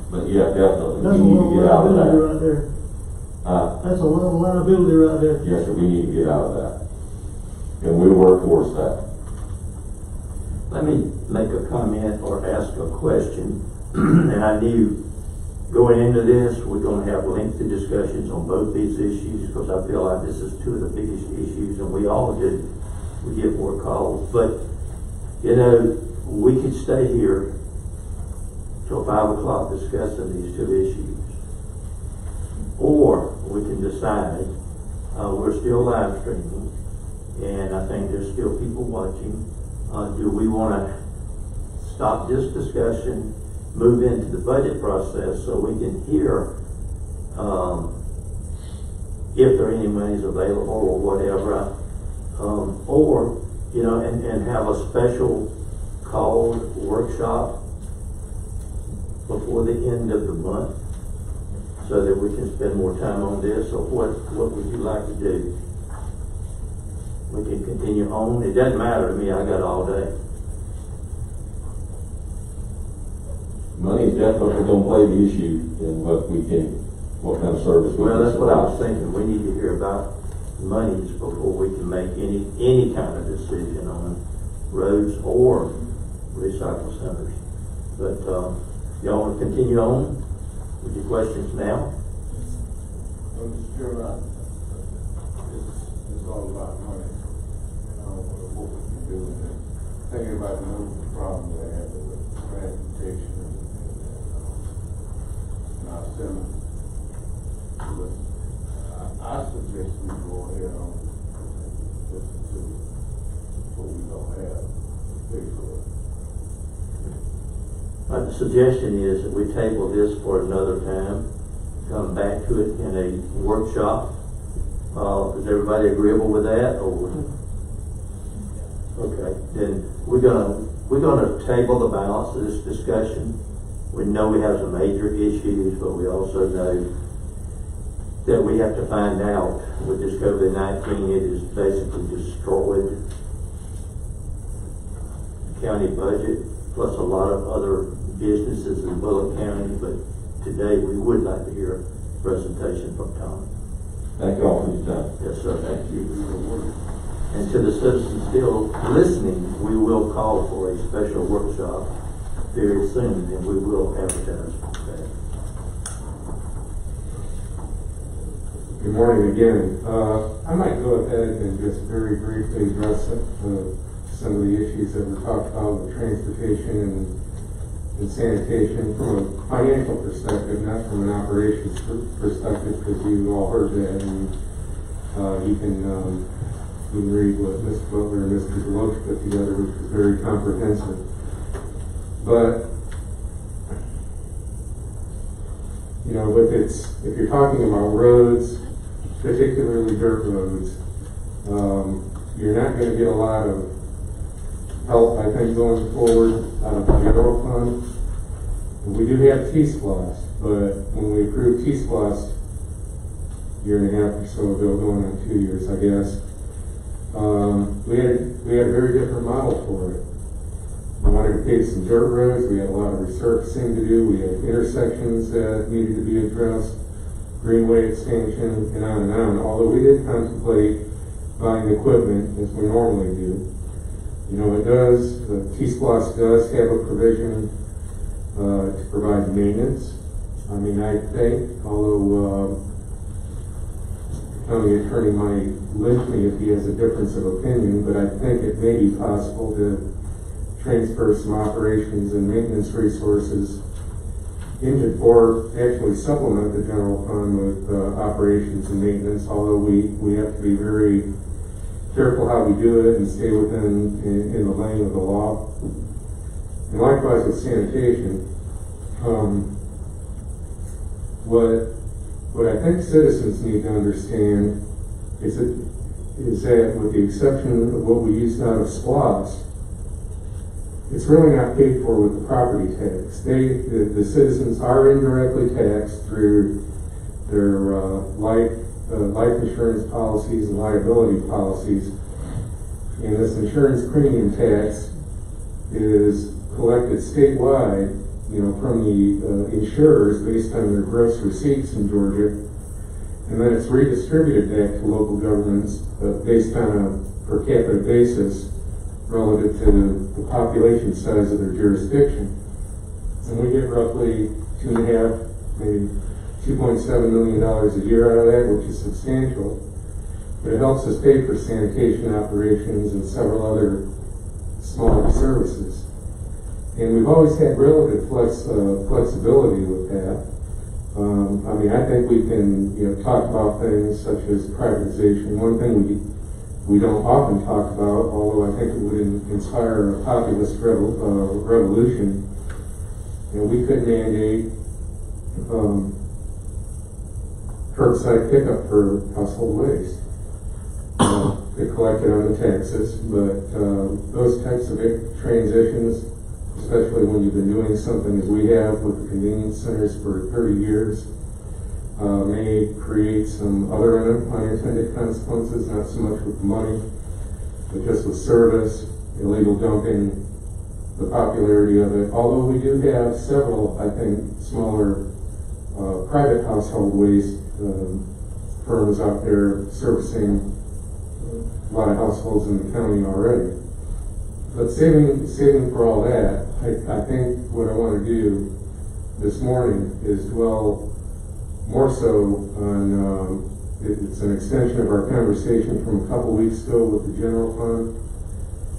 but yeah, definitely. That's a We need lot to of get out of liability that. right there. That's a lot of liability right there. Yes, sir, we need to get out of that. And we'll work towards that. Let me make a comment or ask a question. And I knew going into this, we're going to have lengthy discussions on both these issues, because I feel like this is 2 of the biggest issues, and we get more calls. But, we could stay here till 5 o'clock discussing these 2 issues. Or we can decide, we're still live streaming, and I think there's still people watching. Do we want to stop this discussion, move into the budget process so we can hear if there are any monies available or whatever, or and have a special called workshop before the end of the month so that we can spend more time on this? Or what would you like to do? We can continue on. It doesn't matter to me. I got all day. Money is definitely going to play the issue in what kind of service we can. Well, that's what I was thinking. We need to hear about monies before we can make any kind of decision on roads or recycle centers. But y'all want to continue on with your questions now? Mr. Chairman, it's all about money. What we can do, and I think everybody knows the problem they have with transportation and our centers. But I suggest we go ahead on listen to what we don't have to pay for it. The suggestion is that we table this for another time, come back to it in a workshop. Is everybody agreeable with that? Or okay, then we're gonna we're gonna table the balance of this discussion. We know we have some major issues, but we also know that we have to find out with this COVID-19, it has basically destroyed the county budget, plus a lot of other businesses in Bullock County, but today we would like to hear a presentation from Tom. Thank you all for your time. Yes, sir, thank you. And to the citizens still listening, we will call for a special workshop very soon, and we will advertise that. Good morning again. I might go ahead and just very briefly address some of the issues that were talked about with transportation and sanitation from a financial perspective, not from an operations perspective, because you all heard that, and you can read what Mr. Butler and Mr. Deloach put together, which was very comprehensive. But you know, if you're talking about roads, particularly dirt roads, you're not going to get a lot of help, I think, going forward out of the general fund. We do have T-SPLOST, but when we approved T-SPLOST a year and a half or so ago, going on 2 years, I guess, we had a very different model for it. We wanted to pave some dirt roads. We had a lot of resurfacing to do. We had intersections that needed to be addressed, greenway extension, and on and on. Although we did contemplate buying equipment as we normally do. You know, the T-SPLOST does have a provision to provide maintenance. I mean, I think, although the county attorney might lynch me if he has a difference of opinion, but I think it may be possible to transfer some operations and maintenance resources into, or actually supplement the general fund with operations and maintenance, although we have to be very careful how we do it and stay within in the lane of the law. And likewise with sanitation, what I think citizens need to understand is that with the exception of what we use out of SPLOST, it's really not paid for with the property tax. The citizens are indirectly taxed through their life insurance policies and liability policies. And this insurance premium tax is collected statewide, you know, from the insurers based on their gross receipts in Georgia. And then it's redistributed back to local governments based on a per capita basis relative to the population size of their jurisdiction. And we get roughly maybe $2.7 million a year out of that, which is substantial. But it helps us pay for sanitation operations and several other smaller services. And we've always had relative flexibility with that. I mean, I think we can, you know, talk about things such as privatization. One thing we don't often talk about, although I think it would inspire a populist revolution. You know, we could mandate curbside pickup for household waste. They collect it on the taxes, but those types of transitions, especially when you've been doing something as we have with the convenience centers for 30 years, may create some other unintended consequences, not so much with money, but just with service, illegal dumping, the popularity of it. Although we do have several, I think, smaller private household waste firms out there servicing a lot of households in the county already. But saving for all that, I think what I want to do this morning is dwell more so on, it's an extension of our conversation from a couple weeks ago with the general fund.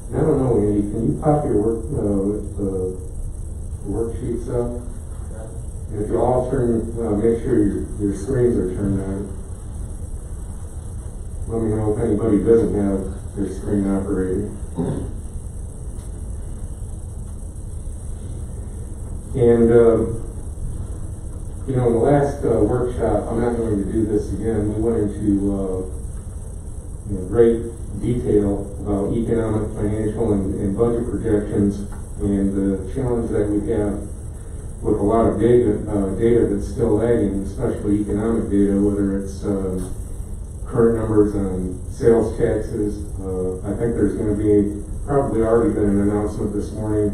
And I don't know, Andy, can you pop your worksheets up? And if you all make sure your screens are turned on. Let me know if anybody doesn't have their screen operating. And, you know, in the last workshop, I'm not going to do this again, we went into great detail about economic, financial, and budget projections And the challenge that we have with a lot of data that's still lagging, especially economic data, whether it's current numbers on sales taxes. I think there's going to be, probably already been an announcement this morning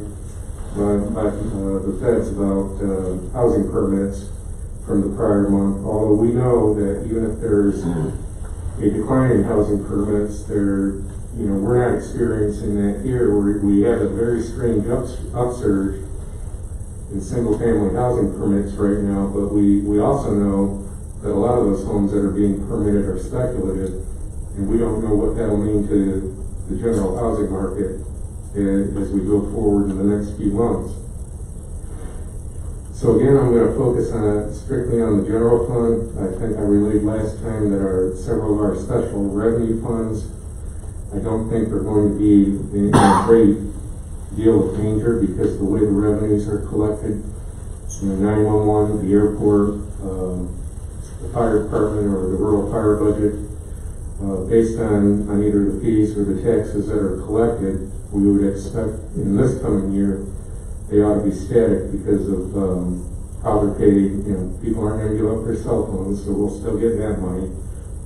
by the feds about housing permits from the prior month. Although we know that even if there's a decline in housing permits, we're not experiencing that here. We have a very strange upsurge in single-family housing permits right now, but we also know that a lot of those homes that are being permitted are speculative, and we don't know what that'll mean to the general housing market as we go forward in the next few months. So again, I'm going to focus strictly on the general fund. I think I relayed last time that several of our special revenue funds, I don't think they're going to be in a great deal of danger because of the way the revenues are collected. 911, the airport, the fire department, or the rural fire budget, based on either the fees or the taxes that are collected, we would expect in this coming year they ought to be static because of how they're paid. People aren't going to give up their cell phones, so we'll still get that money.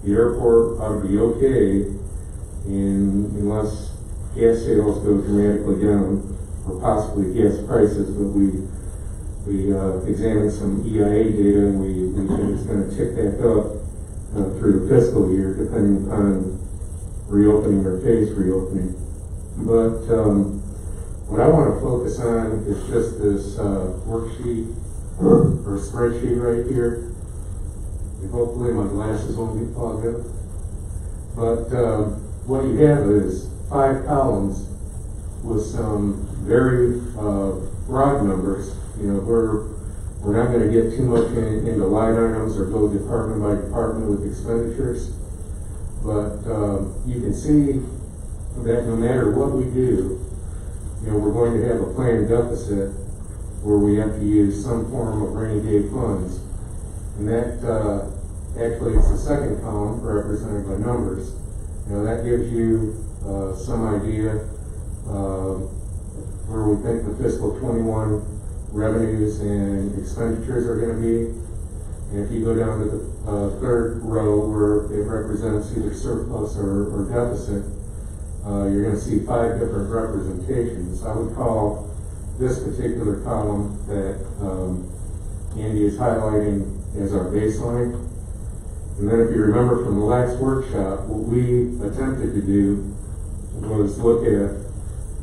The airport ought to be okay, and unless gas sales go dramatically down, or possibly gas prices, but we examined some EIA data, and we think it's going to tick back up through the fiscal year, depending upon reopening or phased reopening. But what I want to focus on is just this worksheet or spreadsheet right here. And hopefully my glasses won't get fogged up. But what you have is 5 columns with some very broad numbers. We're not going to get too much into line items or go department by department with expenditures. But you can see that no matter what we do, we're going to have a planned deficit where we have to use some form of rainy day funds. And that actually it's the second column represented by numbers. That gives you some idea where we think the fiscal 21 revenues and expenditures are going to be. And if you go down to the third row where it represents either surplus or deficit, you're going to see 5 different representations. I would call this particular column that Andy is highlighting as our baseline. And then if you remember from the last workshop, what we attempted to do was look at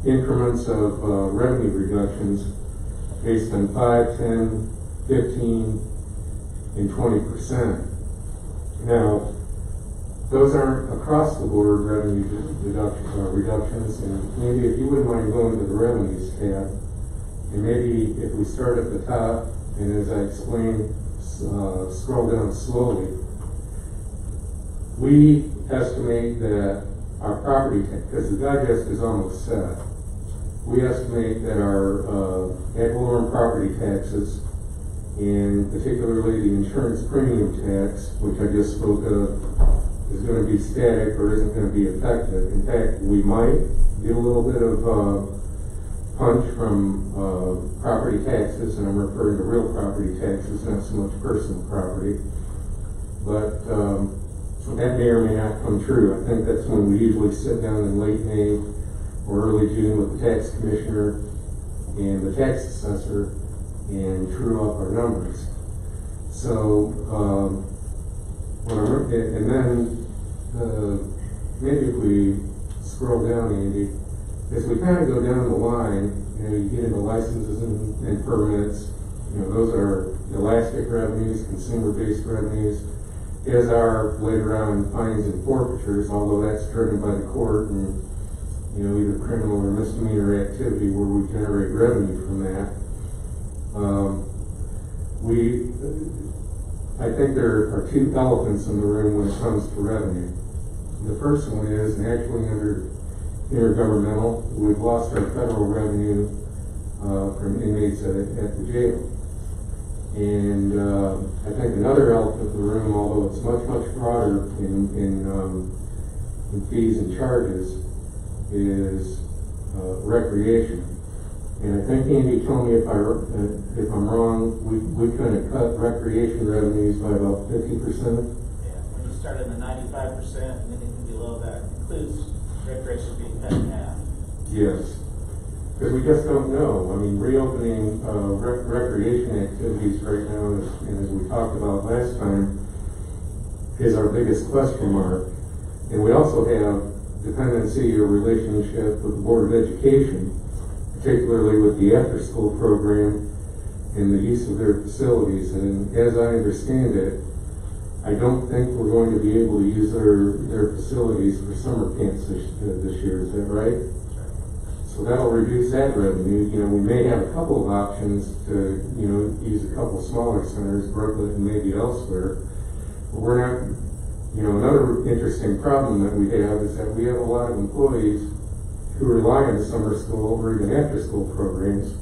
increments of revenue reductions based on 5, 10, 15, and 20%. Now, those aren't across the board revenue reductions, and maybe if you wouldn't mind going to the revenues tab, and maybe if we start at the top, and as I explained, scroll down slowly, we estimate that our property tax, because the digest is almost set, we estimate that our ad valorem property taxes, and particularly the insurance premium tax, which I just spoke of, is going to be static or isn't going to be effective. In fact, we might get a little bit of punch from property taxes, and I'm referring to real property taxes, not so much personal property. But that may or may not come true. I think that's when we usually sit down in late May or early June with the tax commissioner and the tax assessor and true up our numbers. So, and then maybe if we scroll down, Andy, as we kind of go down the line, you get into licenses and permits. Those are elastic revenues, consumer-based revenues, as are later on fines and forfeitures, although that's driven by the court and either criminal or misdemeanor activity where we generate revenue from that. I think there are 2 elephants in the room when it comes to revenue. The first one is, naturally under intergovernmental, we've lost our federal revenue from inmates at the jail. And I think another elephant in the room, although it's much, much broader in fees and charges, is recreation. And I think Andy told me if I'm wrong, we kind of cut recreation revenues by about 50%. Yeah, when you start in the 95% and anything below that includes recreation being cut in half. Yes, because we just don't know. I mean, reopening recreation activities right now, and as we talked about last time, is our biggest question mark. And we also have dependency or relationship with the Board of Education, particularly with the after-school program and the use of their facilities. And as I understand it, I don't think we're going to be able to use their facilities for summer camps this year. Is that right? So that'll reduce that revenue. You know, we may have a couple of options to, you know, use a couple smaller centers, Brooklyn and maybe elsewhere. But we're not, you know, another interesting problem that we have is that we have a lot of employees who rely on summer school or even after school programs.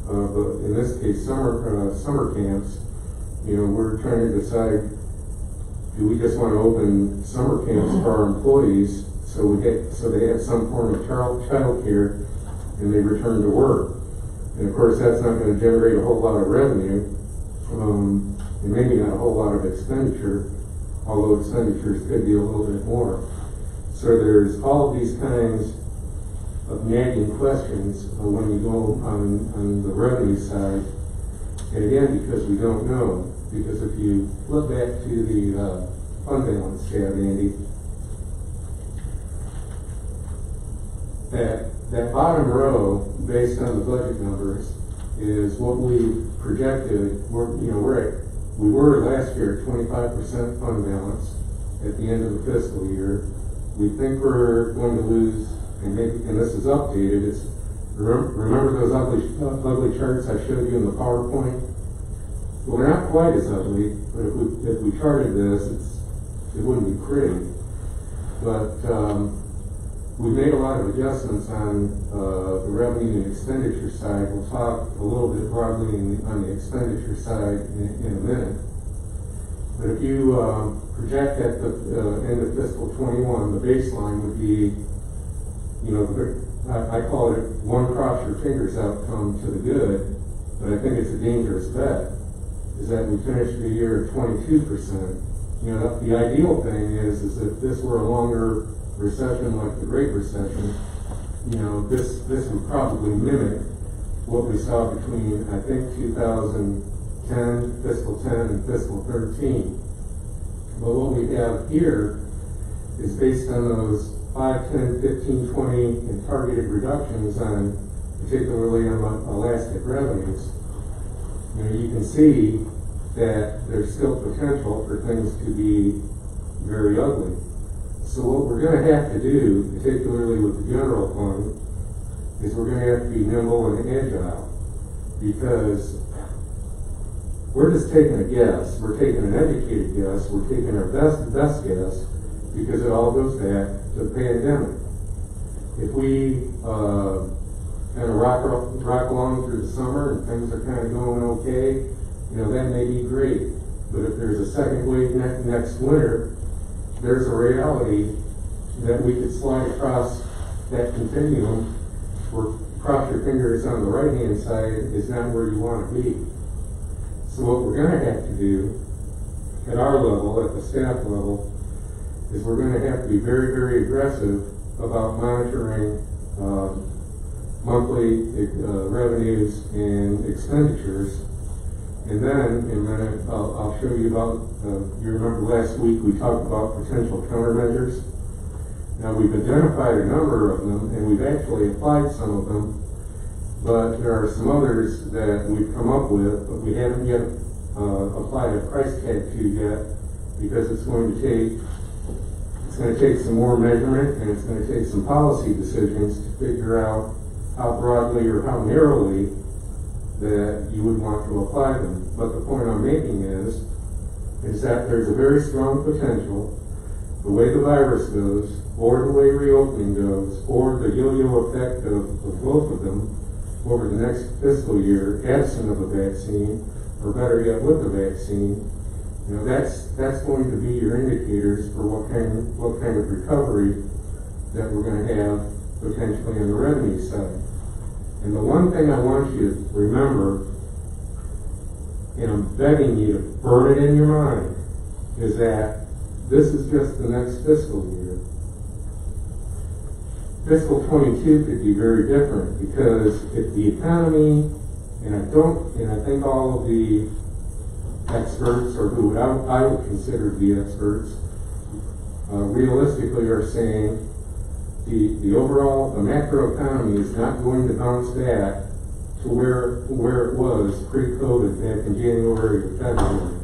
But in this case, summer camps, you know, we're trying to decide, do we just want to open summer camps for our employees so they have some form of child care and they return to work? And of course, that's not going to generate a whole lot of revenue, and maybe not a whole lot of expenditure, although expenditures could be a little bit more. So there's all of these kinds of nagging questions when you go on the revenue side. And again, because we don't know, because if you flip back to the fund balance tab, Andy, that bottom row, based on the budget numbers, is what we projected. We were last year at 25% fund balance at the end of the fiscal year. We think we're going to lose, and this is updated. Remember those ugly charts I showed you in the PowerPoint? Well, they're not quite as ugly, but if we charted this, it wouldn't be pretty. But we've made a lot of adjustments on the revenue and expenditure side. We'll talk a little bit broadly on the expenditure side in a minute. But if you project at the end of fiscal 21, the baseline would be, you know, I call it one cross your fingers outcome to the good, but I think it's a dangerous bet, is that we finish the year at 22%. You know, the ideal thing is if this were a longer recession like the Great Recession, you know, this would probably mimic what we saw between, I think, 2010, fiscal 10, and fiscal 13. But what we have here is based on those 5, 10, 15, 20, and targeted reductions on, particularly on elastic revenues. You know, you can see that there's still potential for things to be very ugly. So what we're going to have to do, particularly with the general fund, is we're going to have to be nimble and agile, because we're just taking a guess. We're taking an educated guess. We're taking our best guess, because it all goes back to the pandemic. If we kind of rock along through the summer and things are kind of going okay, you know, that may be great. But if there's a second wave next winter, there's a reality that we could slide across that continuum where cross your fingers on the right-hand side is not where you want to be. So what we're going to have to do at our level, at the staff level, is we're going to have to be very, very aggressive about monitoring monthly revenues and expenditures. And then in a minute, I'll show you about, you remember last week we talked about potential countermeasures. Now we've identified a number of them, and we've actually applied some of them, but there are some others that we've come up with, but we haven't yet applied a price tag to yet, because it's going to take some more measurement, and it's going to take some policy decisions to figure out how broadly or how narrowly that you would want to apply them. But the point I'm making is that there's a very strong potential, the way the virus goes, or the way reopening goes, or the yo-yo effect of both of them over the next fiscal year, absent of a vaccine, or better yet, with a vaccine. You know, that's going to be your indicators for what kind of recovery that we're going to have potentially on the revenue side. And the one thing I want you to remember, and I'm begging you to burn it in your mind, is that this is just the next fiscal year. Fiscal 22 could be very different, because if the economy, and I think all of the experts, or who I would consider to be experts, realistically are saying the overall, the macro economy is not going to bounce back to where it was pre-COVID back in January or February.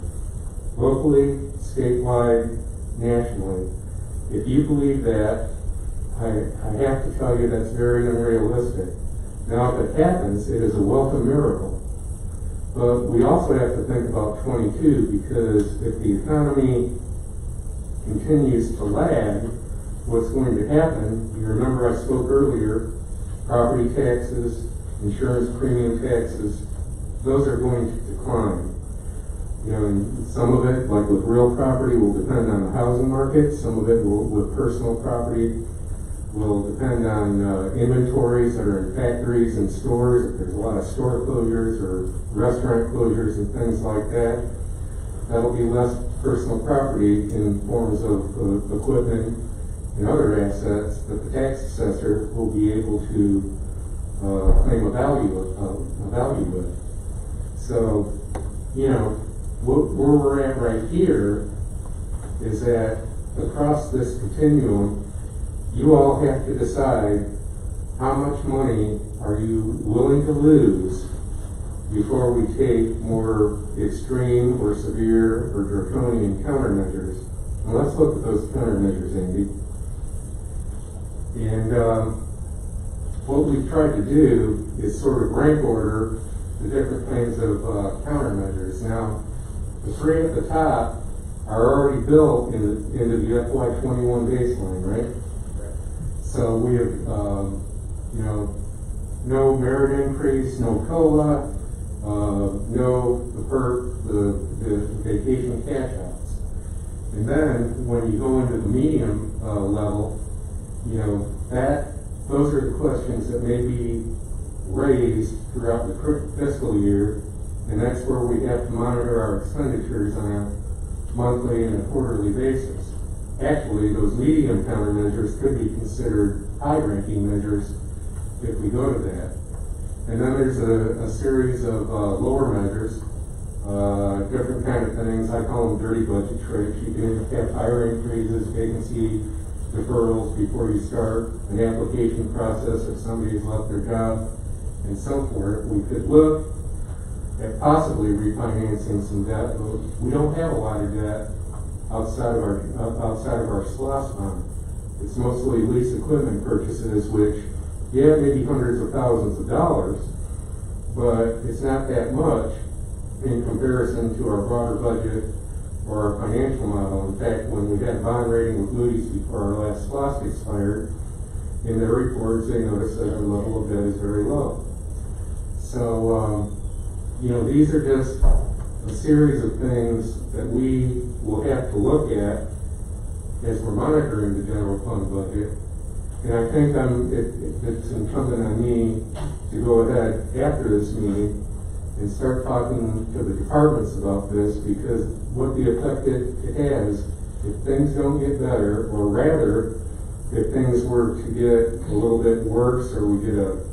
Locally, statewide, nationally. If you believe that, I have to tell you that's very unrealistic. Now, if it happens, it is a welcome miracle. But we also have to think about 22, because if the economy continues to lag, what's going to happen, you remember I spoke earlier, property taxes, insurance premium taxes, those are going to decline. You know, and some of it, like with real property, will depend on the housing market. Some of it will, with personal property, will depend on inventories that are in factories and stores. If there's a lot of store closures or restaurant closures and things like that, that'll be less personal property in forms of equipment and other assets that the tax assessor will be able to claim a value with. So, you know, where we're at right here is that across this continuum, you all have to decide how much money are you willing to lose before we take more extreme or severe or draconian countermeasures. And let's look at those countermeasures, Andy. And what we've tried to do is sort of rank order the different kinds of countermeasures. Now, the three at the top are already built into the FY21 baseline, right? So we have, you know, no merit increase, no COLA, no the perk, the vacation cash outs. And then when you go into the medium level, you know, those are the questions that may be raised throughout the fiscal year, and that's where we have to monitor our expenditures on a monthly and a quarterly basis. Actually, those medium countermeasures could be considered high-ranking measures if we go to that. And then there's a series of lower measures, different kind of things. I call them dirty budget tricks. You can have higher increases, vacancy deferrals before you start an application process if somebody's left their job, and so forth. We could look at possibly refinancing some debt, but we don't have a lot of debt outside of our SLOSS fund. It's mostly lease equipment purchases, which, yeah, maybe hundreds of thousands of dollars, but it's not that much in comparison to our broader budget or our financial model. In fact, when we had bond rating with Moody's before our last SLOSS expired, in their reports they noticed that our level of debt is very low. So, you know, these are just a series of things that we will have to look at as we're monitoring the general fund budget. And I think it's incumbent on me to go ahead after this meeting and start talking to the departments about this, because what the effect it has, if things don't get better, or rather, if things were to get a little bit worse, or we get a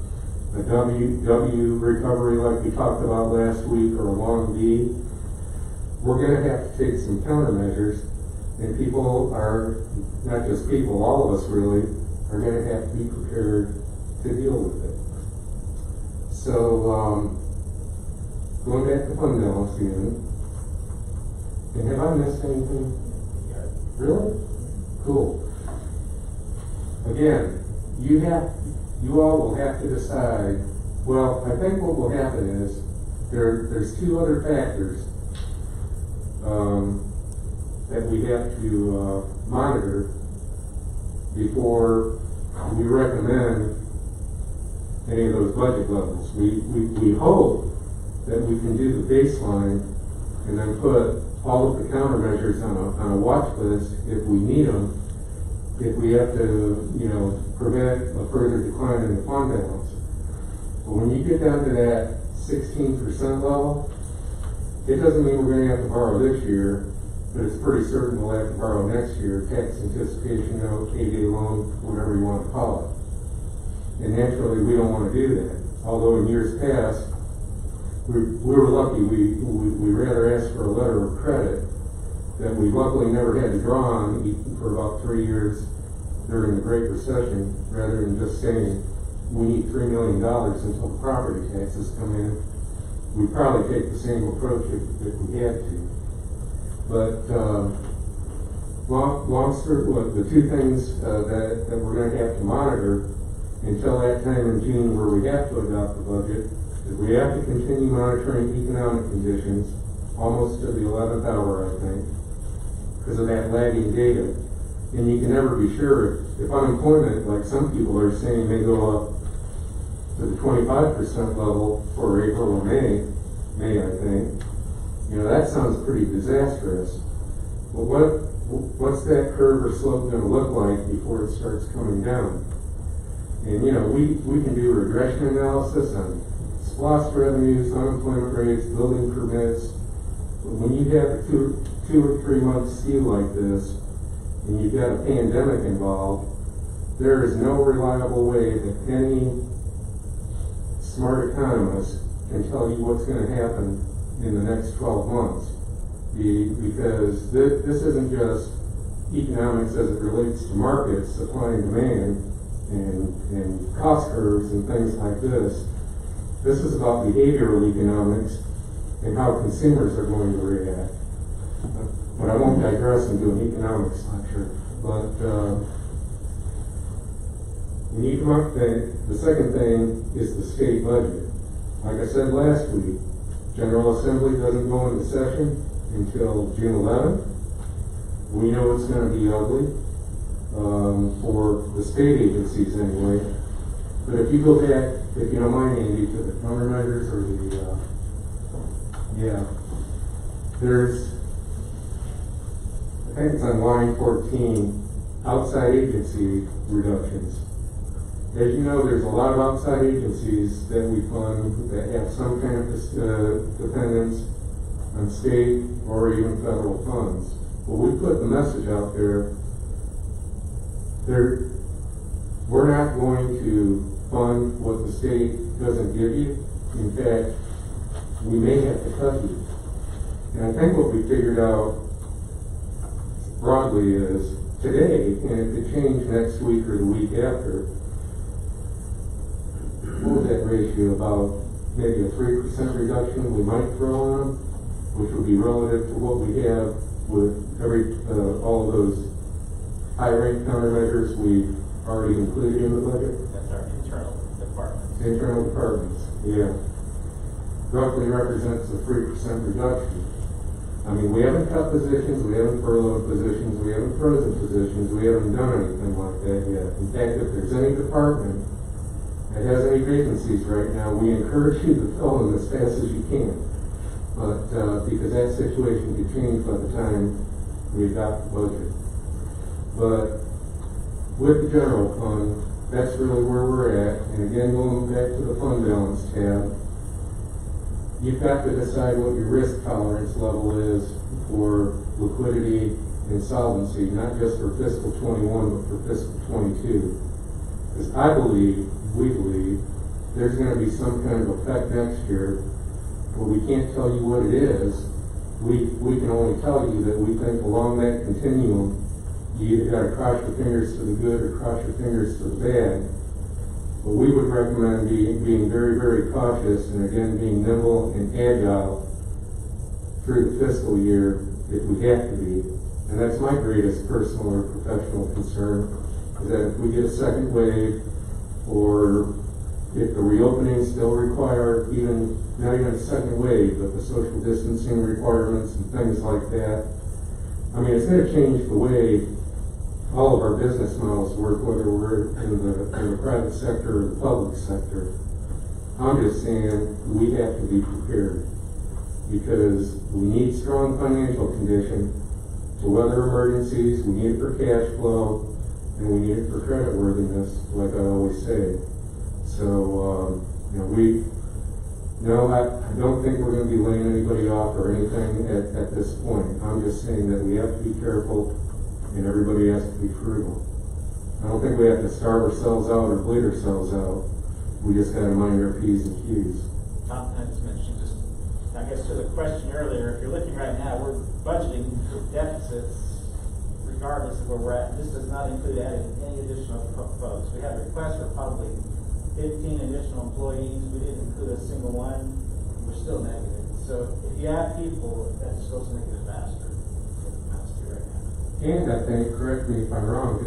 W recovery like we talked about last week, or a long V, we're going to have to take some countermeasures, and people are, not just people, all of us really, are going to have to be prepared to deal with it. So, going back to fund balance again, and have I missed anything? Really? Cool. Again, you all will have to decide. Well, I think what will happen is there's two other factors that we have to monitor before we recommend any of those budget levels. We hope that we can do the baseline and then put all of the countermeasures on a watch list if we need them, if we have to, you know, prevent a further decline in the fund balance. But when you get down to that 16% level, it doesn't mean we're gonna have to borrow this year, but it's pretty certain we'll have to borrow next year, tax anticipation note, payday loan, whatever you want to call it. And naturally, we don't want to do that. Although in years past, we were lucky, we rather asked for a letter of credit that we luckily never had to draw on for about 3 years during the Great Recession, rather than just saying, we need $3 million until the property taxes come in. We'd probably take the same approach if we had to. But the two things that we're going to have to monitor until that time in June where we have to adopt the budget is we have to continue monitoring economic conditions almost to the 11th hour, I think, because of that lagging data. And you can never be sure if unemployment, like some people are saying, may go up to the 25% level for April or May, I think. You know, that sounds pretty disastrous. But what's that curve or slope going to look like before it starts coming down? And, you know, we can do regression analysis on SPLOST revenues, unemployment rates, building permits. But when you have a two or 3 month skew like this, and you've got a pandemic involved, there is no reliable way that any smart economist can tell you what's going to happen in the next 12 months. Because this isn't just economics as it relates to markets, supply and demand, and cost curves and things like this. This is about behavioral economics and how consumers are going to react. But I won't digress and do an economics lecture. But the second thing is the state budget. Like I said last week, General Assembly doesn't go into session until June 11th. We know it's going to be ugly for the state agencies anyway. But if you go back, if you don't mind, Andy, to the countermeasures or there's, I think it's on line 14, outside agency reductions. As you know, there's a lot of outside agencies that we fund that have some kind of dependence on state or even federal funds. Well, we put the message out there, we're not going to fund what the state doesn't give you. In fact, we may have to cut you. And I think what we figured out broadly is today, and it could change next week or the week after, what was that ratio? About maybe a 3% reduction we might throw on them, which would be relative to what we have with all of those high rate countermeasures we've already included in the budget. That's our internal departments. Internal departments, yeah. Roughly represents a 3% reduction. I mean, we haven't cut positions, we haven't furloughed positions, we haven't frozen positions, we haven't done anything like that yet. In fact, if there's any department that has any vacancies right now, we encourage you to fill them as fast as you can. But because that situation could change by the time we adopt the budget. But with the general fund, that's really where we're at. And again, going back to the fund balance tab, you've got to decide what your risk tolerance level is for liquidity and solvency, not just for fiscal 21, but for fiscal 22. Because we believe, there's going to be some kind of effect next year, but we can't tell you what it is. We can only tell you that we think along that continuum, you either got to cross your fingers to the good or cross your fingers to the bad. But we would recommend being very, very cautious and again being nimble and agile through the fiscal year if we have to be. And that's my greatest personal or professional concern, is that if we get a second wave, or if the reopening still require not even a second wave, but the social distancing requirements and things like that, I mean, it's going to change the way all of our business models work, whether we're in the private sector or the public sector. I'm just saying we have to be prepared because we need strong financial condition to weather emergencies, we need it for cash flow, and we need it for credit worthiness, like I always say. So I don't think we're gonna be laying anybody off or anything at this point. I'm just saying that we have to be careful and everybody has to be frugal. I don't think we have to starve ourselves out or bleed ourselves out. We just gotta mind our P's and Q's. Tom, I just mentioned, I guess to the question earlier, if you're looking right now, we're budgeting for deficits regardless of where we're at. This does not include adding any additional folks. We have requests for probably 15 additional employees. We didn't include a single one. We're still negative. So if you add people, that just goes negative faster. Right now. And I think, correct me if I'm wrong,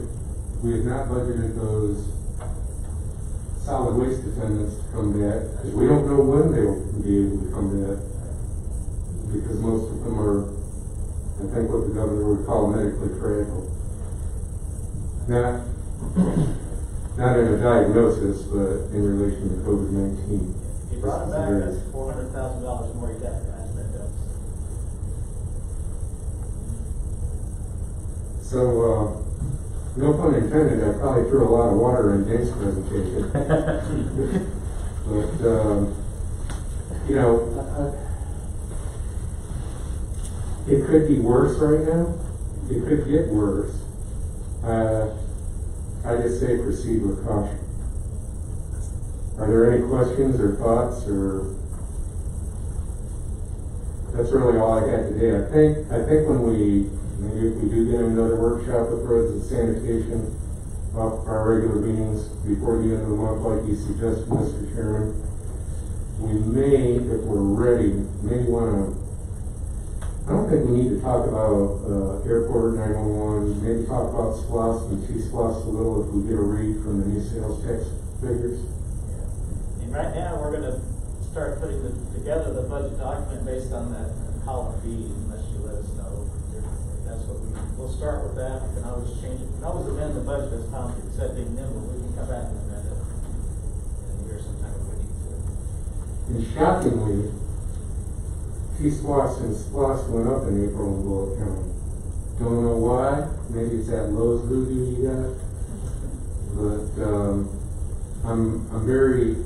we have not budgeted those solid waste attendants to come back, because we don't know when they will be able to come back. Because most of them are, I think, what the governor would call medically fragile. Not in a diagnosis, but in relation to COVID-19. If you brought them back, that's $400,000 more you got to ask that does. So, no pun intended, I probably threw a lot of water in Dave's presentation. But, it could be worse right now. It could get worse. I just say proceed with caution. Are there any questions or thoughts, or? That's really all I had today. I think when maybe if we do get another workshop with roads and sanitation off our regular meetings before the end of the month, like you suggested, Mr. Chairman, we may, if we're ready, want to, I don't think we need to talk about Airport 911, maybe talk about SPLOST and T-SPLOST a little if we get a read from the new sales tax figures. Yeah. And right now, we're going to start putting together the budget document based on that column B, unless you let us know. That's what we'll start with that. We can always change it. We can always amend the budget as Tom said, being nimble. We can come back and amend it in a year sometime if we need to. And shockingly, T-SPLOST and SPLOST went up in April in Bullitt County. Don't know why. Maybe it's that Lowe's voodoo you got. But I'm very,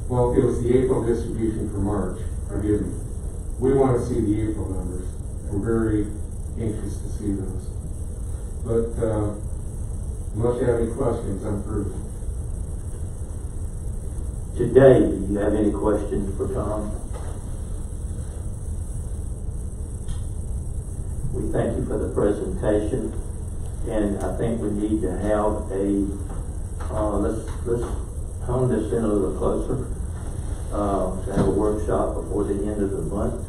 well, it was the April distribution for March. Forgive me. We want to see the April numbers. We're very anxious to see those. But unless you have any questions, I'm through. Today, do you have any questions for Tom? We thank you for the presentation, and I think we need to have let's hone this in a little closer, to have a workshop before the end of the month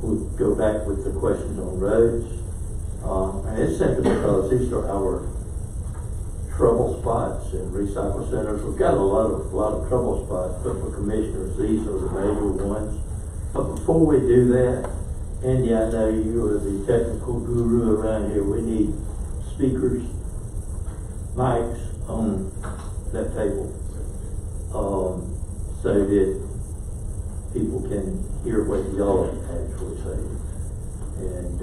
we'll go back with the questions on roads. And it's simply because these are our trouble spots and recycle centers. We've got a lot of trouble spots, but for commissioners, these are the major ones. But before we do that, Andy, I know you are the technical guru around here. We need speakers, mics on that table, so that people can hear what y'all actually say. And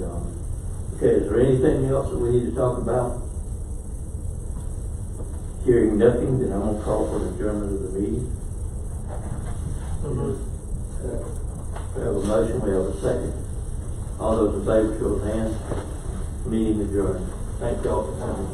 okay, is there anything else that we need to talk about? Hearing nothing, then I'm going to call for the adjournment of the meeting. We have a motion, we have a second. All those in favor, show of hands. Meeting adjourned. Thank y'all for coming.